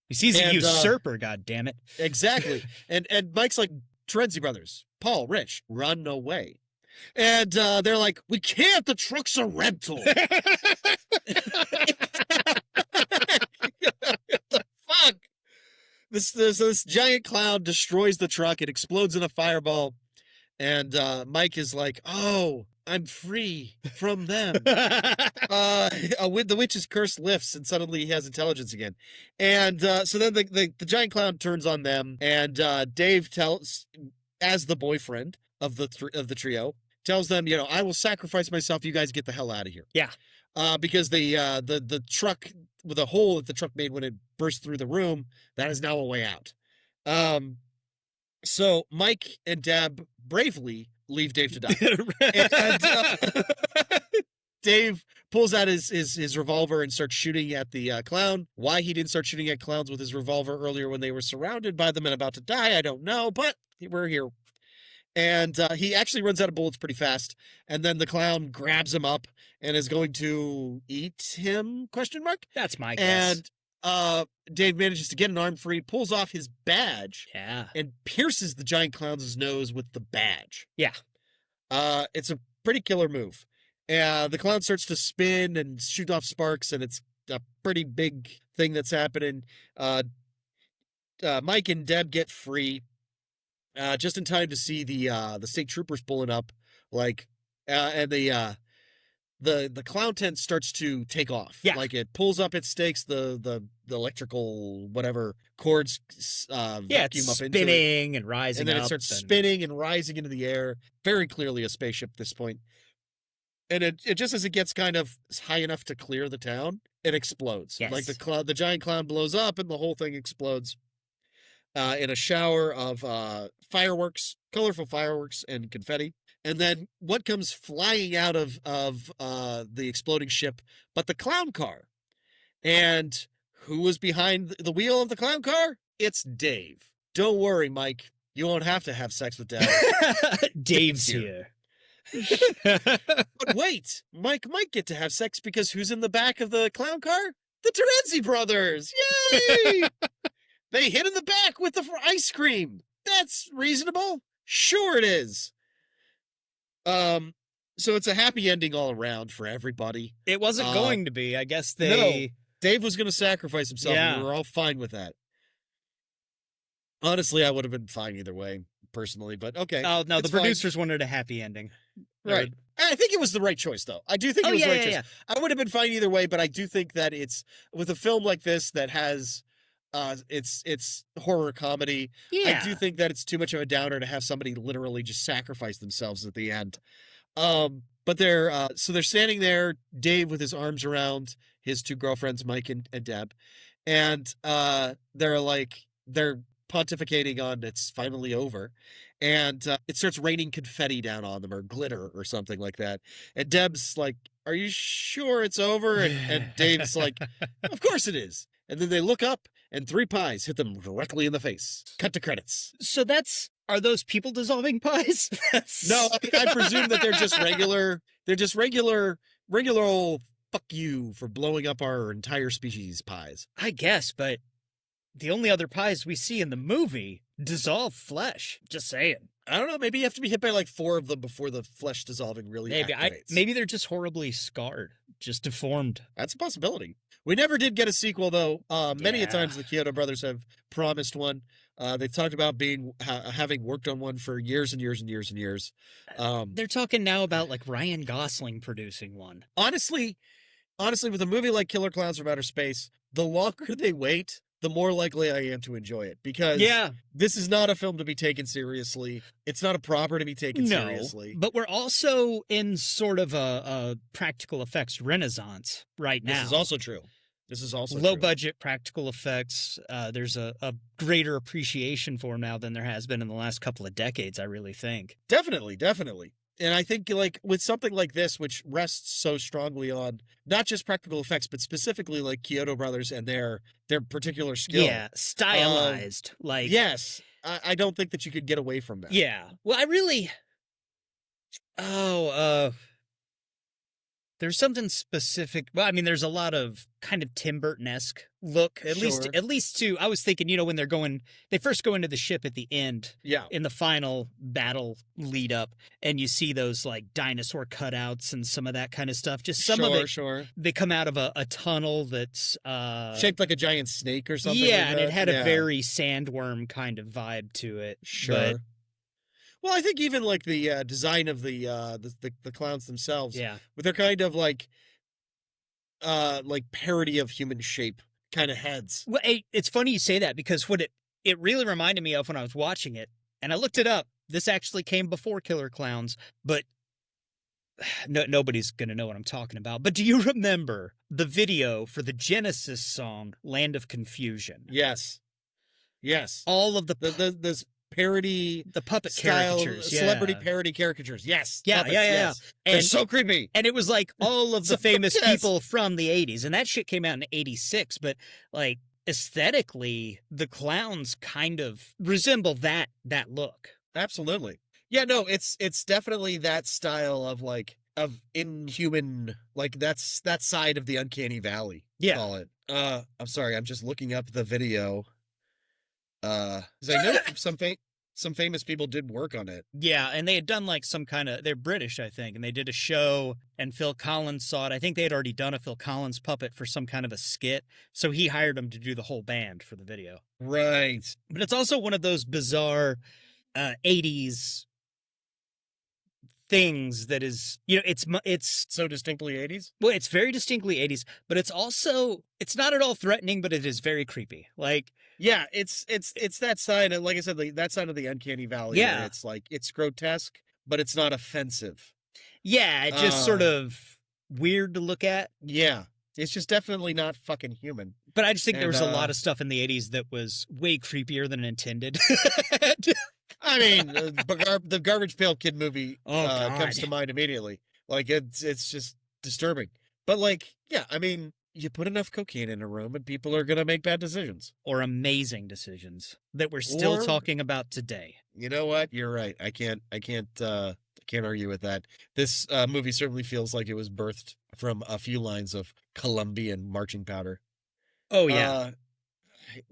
He sees a usurper, goddammit. Exactly. and Mike's like, Terenzi Brothers, Paul, Rich, run away. And they're like, we can't, the truck's a rental. What the fuck? This giant clown destroys the truck. It explodes in a fireball. And Mike is like, oh, I'm free from them. The witch's curse lifts, and suddenly he has intelligence again. And so then the giant clown turns on them, and Dave tells, as the boyfriend of the trio, tells them, you know, I will sacrifice myself. You guys get the hell out of here. Yeah. Because the truck, with a hole that the truck made when it burst through the room, that is now a way out. So Mike and Deb bravely leave Dave to die. And Dave pulls out his revolver and starts shooting at the clown. Why he didn't start shooting at clowns with his revolver earlier when they were surrounded by them and about to die, I don't know, but we're here. And he actually runs out of bullets pretty fast. And then the clown grabs him up and is going to eat him, ? That's my guess. And Dave manages to get an arm free, pulls off his badge, yeah, and pierces the giant clown's nose with the badge. Yeah. It's a pretty killer move. The clown starts to spin and shoot off sparks, and it's a pretty big thing that's happening. Mike and Deb get free just in time to see the state troopers pulling up, and the clown tent starts to take off. Yeah. Like it pulls up its stakes, the electrical whatever cords vacuum up into it. Spinning and rising, and then up it starts spinning and rising into the air. Very clearly a spaceship at this point. And it just as it gets kind of high enough to clear the town, it explodes. Yes. Like the giant clown blows up and the whole thing explodes in a shower of fireworks, colorful fireworks and confetti. And then what comes flying out of the exploding ship but the clown car? And who was behind the wheel of the clown car? It's Dave. Don't worry, Mike. You won't have to have sex with Dad. Dave's here. But wait, Mike might get to have sex because who's in the back of the clown car? The Terenzi brothers. Yay! They hit in the back with the ice cream. That's reasonable. Sure it is. So it's a happy ending all around for everybody. It wasn't going to be. I guess they Dave was going to sacrifice himself, and we were all fine with that. Honestly, I would have been fine either way, personally, but okay. Oh, no, the fine. producers wanted a happy ending. Right. I think it was the right choice, though. I do think it was the right choice. I would have been fine either way, but I do think that it's, with a film like this that has, it's horror comedy, I do think that it's too much of a downer to have somebody literally just sacrifice themselves at the end. But they're, so they're standing there, Dave with his arms around his two girlfriends, Mike and Deb, and they're pontificating on it's finally over, and it starts raining confetti down on them, or glitter or something like that, and Deb's like, are you sure it's over? And Dave's like, of course it is. And then they look up and 3 pies hit them directly in the face. Cut to credits. So are those people dissolving pies? No, I presume that they're just regular old fuck you for blowing up our entire species pies. I guess, but the only other pies we see in the movie dissolve flesh. Just saying. I don't know. Maybe you have to be hit by like 4 of them before the flesh dissolving really activates. Maybe they're just horribly scarred, just deformed. That's a possibility. We never did get a sequel, though. Many a times the Chiodo Brothers have promised one. They've talked about having worked on one for years and years and years and years. They're talking now about like Ryan Gosling producing one. Honestly, with a movie like Killer Klowns from Outer Space, the longer they wait, the more likely I am to enjoy it, because this is not a film to be taken seriously. It's not a proper to be taken seriously. But we're also in sort of a practical effects renaissance right now. This is also true. Low budget practical effects. There's a greater appreciation for now than there has been in the last couple of decades, I really think. Definitely. And I think, like, with something like this, which rests so strongly on not just practical effects, but specifically like Chiodo Brothers and their particular skill. Yeah, stylized. Yes, I don't think that you could get away from that. Yeah. Well, there's something specific. Well, I mean, there's a lot of kind of Tim Burton-esque look. At least to, I was thinking, when they first go into the ship at the end, in the final battle lead up, and you see those like dinosaur cutouts and some of that kind of stuff. Just some of it. They come out of a tunnel that's shaped like a giant snake or something. Yeah, like and that. it had a very sandworm kind of vibe to it. Sure. Well, I think even like the design of the clowns themselves, with their kind of like parody of human shape kind of heads. Well, it's funny you say that, because what it really reminded me of when I was watching it, and I looked it up. This actually came before Killer Klowns, but nobody's gonna know what I'm talking about. But do you remember the video for the Genesis song "Land of Confusion"? Yes. All of the parody, the puppet style, caricatures, celebrity parody caricatures. Yes. Yeah. And they're so creepy. And it was like all of the famous people from the 80s. And that shit came out in 86. But like aesthetically, the clowns kind of resemble that look. Absolutely. Yeah, no, it's definitely that style of inhuman, like that's that side of the uncanny valley. Yeah. Call it. I'm sorry, I'm just looking up the video. 'Cause I know some famous people did work on it. Yeah, and they had done like they're British, I think, and they did a show, and Phil Collins saw it. I think they had already done a Phil Collins puppet for some kind of a skit, so he hired them to do the whole band for the video. Right. But it's also one of those bizarre 80s things that is, it's so distinctly 80s. Well, it's very distinctly 80s, but it's not at all threatening, but it is very creepy. Like, yeah, it's that side of, like I said, that side of the uncanny valley. Yeah, where it's like, it's grotesque, but it's not offensive. Yeah, it's just sort of weird to look at. Yeah, it's just definitely not fucking human. But I just think there was a lot of stuff in the 80s that was way creepier than intended. I mean, the Garbage Pail Kid movie comes to mind immediately. Like, it's just disturbing. But like, yeah, I mean, you put enough cocaine in a room and people are going to make bad decisions. Or amazing decisions that we're still talking about today. You know what? You're right. I can't argue with that. This movie certainly feels like it was birthed from a few lines of Colombian marching powder. Oh, yeah.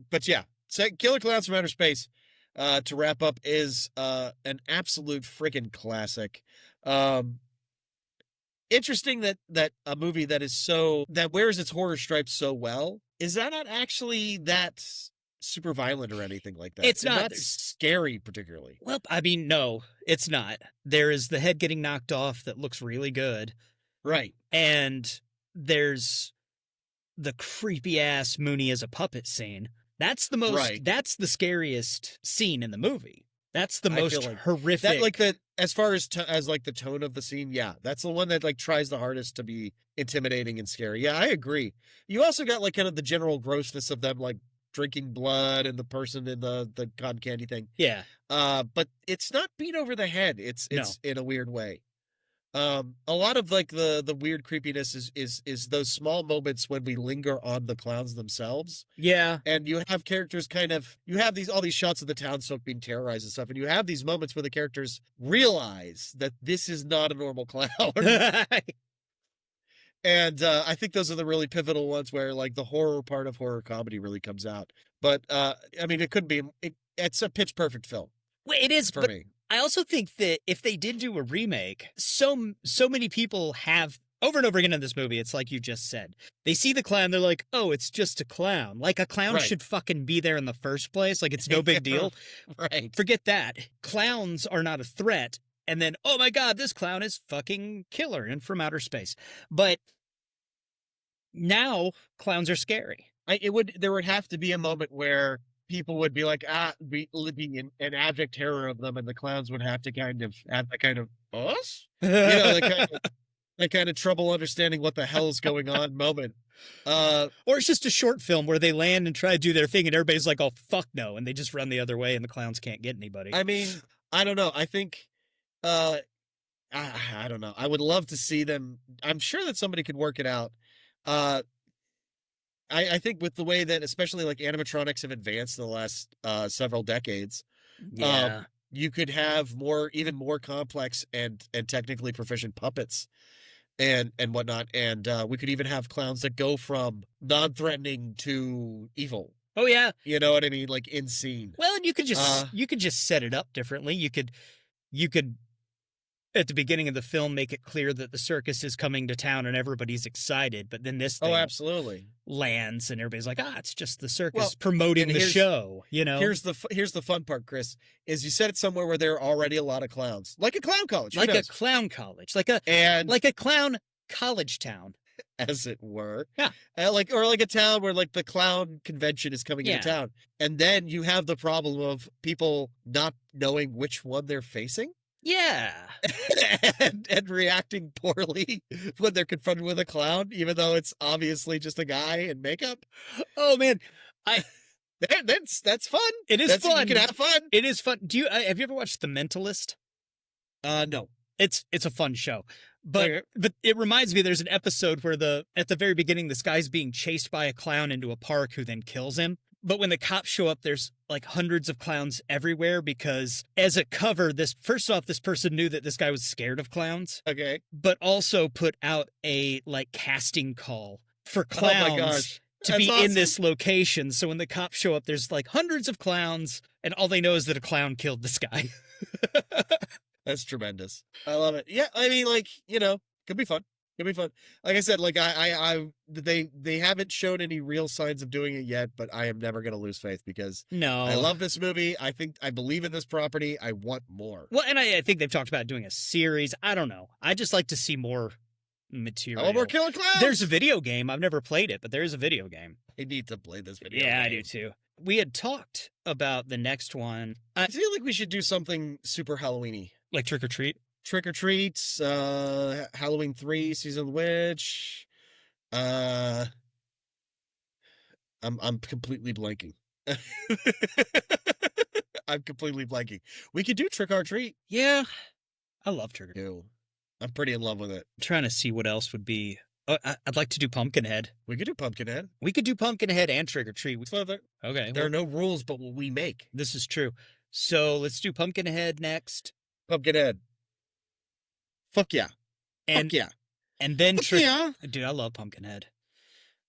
But yeah, so Killer Klowns from Outer Space, to wrap up, is an absolute freaking classic. interesting that a movie that wears its horror stripes so well is that not actually that super violent or anything like that. It's not scary particularly. Well, I mean, no, it's not. There is the head getting knocked off that looks really good. Right. And there's the creepy ass Mooney as a puppet scene. That's that's the scariest scene in the movie. That's the most horrific. That like the as far as as like the tone of the scene, yeah, that's the one that like tries the hardest to be intimidating and scary. Yeah, I agree. You also got like kind of the general grossness of them like drinking blood and the person in the cotton candy thing. Yeah. But it's not beat over the head. It's in a weird way. A lot of like the weird creepiness is those small moments when we linger on the clowns themselves. Yeah. And you have characters you have all these shots of the townsfolk being terrorized and stuff, and you have these moments where the characters realize that this is not a normal clown. And I think those are the really pivotal ones where like the horror part of horror comedy really comes out. But I mean, it's a pitch perfect film. Well, it is for me. I also think that if they did do a remake, so many people have over and over again in this movie, it's like you just said. They see the clown, they're like, oh, it's just a clown. Like a clown should fucking be there in the first place. Like it's no big deal. Right. Forget that. Clowns are not a threat. And then, oh my God, this clown is fucking killer and from outer space. But now clowns are scary. There would have to be a moment where people would be like, be in abject terror of them, and the clowns would have to kind of have that kind of us, that kind of trouble understanding what the hell is going on moment. Or it's just a short film where they land and try to do their thing, and everybody's like, "Oh fuck no," and they just run the other way, and the clowns can't get anybody. I mean, I don't know. I think, I don't know. I would love to see them. I'm sure that somebody could work it out. I think with the way that especially like animatronics have advanced in the last several decades, you could have even more complex and technically proficient puppets and whatnot. And we could even have clowns that go from non-threatening to evil. Oh yeah. You know what I mean? Like in scene. Well, and you could just set it up differently. You could at the beginning of the film make it clear that the circus is coming to town and everybody's excited, but then this thing absolutely lands and everybody's like, it's just the circus promoting the show, you know. Here's the fun part, Chris, is you set it somewhere where there are already a lot of clowns. Like a clown college. Like a clown college. Like a clown college town. As it were. Yeah. Like a town where like the clown convention is coming into town. And then you have the problem of people not knowing which one they're facing. Yeah. and reacting poorly when they're confronted with a clown, even though it's obviously just a guy in makeup. Oh man. That's fun. It is fun. You can have fun. It is fun. Have you ever watched The Mentalist? No. It's a fun show. But it reminds me, there's an episode where at the very beginning, this guy's being chased by a clown into a park who then kills him. But when the cops show up, there's like hundreds of clowns everywhere because as a cover, this person knew that this guy was scared of clowns. Okay. But also put out a like casting call for clowns to be awesome in this location. So when the cops show up, there's like hundreds of clowns and all they know is that a clown killed this guy. That's tremendous. I love it. Yeah. I mean, like, could be fun. It'll be fun. Like I said, like they haven't shown any real signs of doing it yet, but I am never going to lose faith because I love this movie. I believe in this property. I want more. Well, and I think they've talked about doing a series. I don't know. I just like to see more material. I want more Killer Clowns. There's a video game. I've never played it, but there is a video game. I need to play this video game. Yeah, I do too. We had talked about the next one. I feel like we should do something super Halloween-y. Like Trick or Treat? Trick or Treats, Halloween 3, Season of the Witch. I'm completely blanking. I'm completely blanking. We could do Trick or Treat. Yeah. I love Trick or Treat. I'm pretty in love with it. I'm trying to see what else would be. Oh, I'd like to do Pumpkinhead. We could do Pumpkinhead. We could do Pumpkinhead and Trick or Treat. Okay. There are no rules, but what we make. This is true. So let's do Pumpkinhead next. Pumpkinhead. Fuck yeah. And fuck yeah. And then yeah. Dude, I love Pumpkinhead.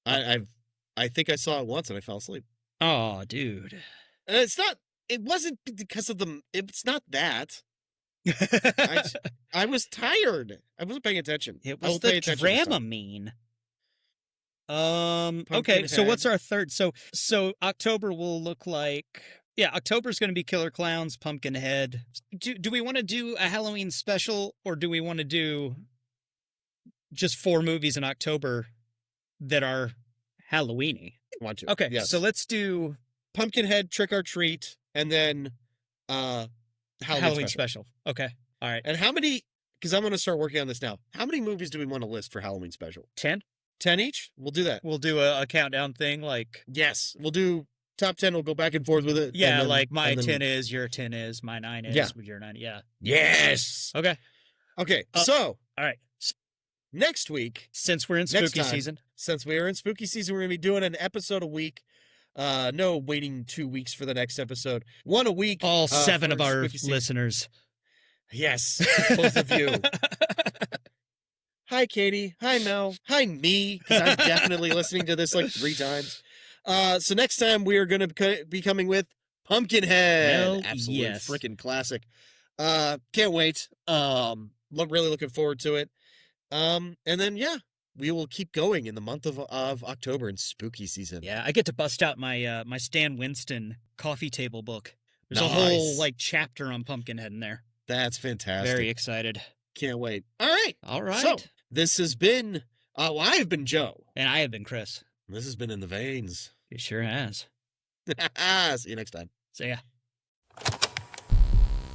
I think I saw it once and I fell asleep. Oh, dude. And it wasn't because of it's not that. I was tired. I wasn't paying attention. It I was will pay the attention this time. Dramamine. Okay, Pumpkinhead. so what's our third? So October will look like, yeah, October's going to be Killer Klowns, Pumpkinhead. Do we want to do a Halloween special, or do we want to do just 4 movies in October that are Halloween-y? Want to? Okay, Yes. so let's do Pumpkinhead, Trick or Treat, and then Halloween special. Okay, all right. And how many? Because I'm going to start working on this now. How many movies do we want to list for Halloween special? 10? 10 each? We'll do that. We'll do a countdown thing, like, Yes, we'll do top 10. We'll go back and forth with it. yeah, and then- like my and then- 10 is, your 10 is, my 9 is, Yeah. your 9, yeah. Yes. Okay, Okay. Uh, So all right. next week, Since we're in Next spooky time. season, since we are in spooky season, we're going to be doing an episode a week. No waiting 2 weeks for the next episode. One a week. all 7 for of our spooky season. listeners. Yes, both of you. Hi, Katie. Hi, Mel. Hi, me, because I'm definitely listening to this like 3 times. So next time we are going to be coming with Pumpkinhead. Hell Absolute yes. freaking classic. Can't wait. Really looking forward to it. And then, yeah, we will keep going in the month of October in spooky season. Yeah, I get to bust out my my Stan Winston coffee table book. There's a Nice. whole like chapter on Pumpkinhead in there. That's fantastic. Very excited. Can't wait. All right. All right. So this has been, I've been Joe. And I have been Chris. This has been In the Veins. It sure has. See you next time. So yeah.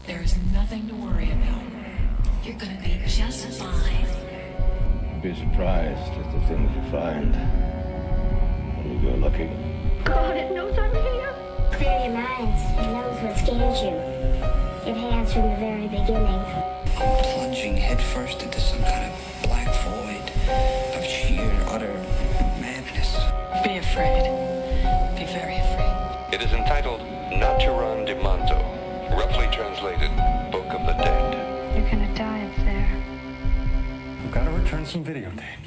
There's nothing to worry about. You're gonna be just fine. Be surprised at the things you find when you go looking. God, it knows I'm here. Clear your minds. It knows what scares you. It has from the very beginning. I'm plunging headfirst into some kind of black void of sheer, utter madness. Be afraid. Be very afraid. It is entitled Naturan de Manto, roughly translated Book of the Dead. You're gonna die up there. We've got to return some videotapes.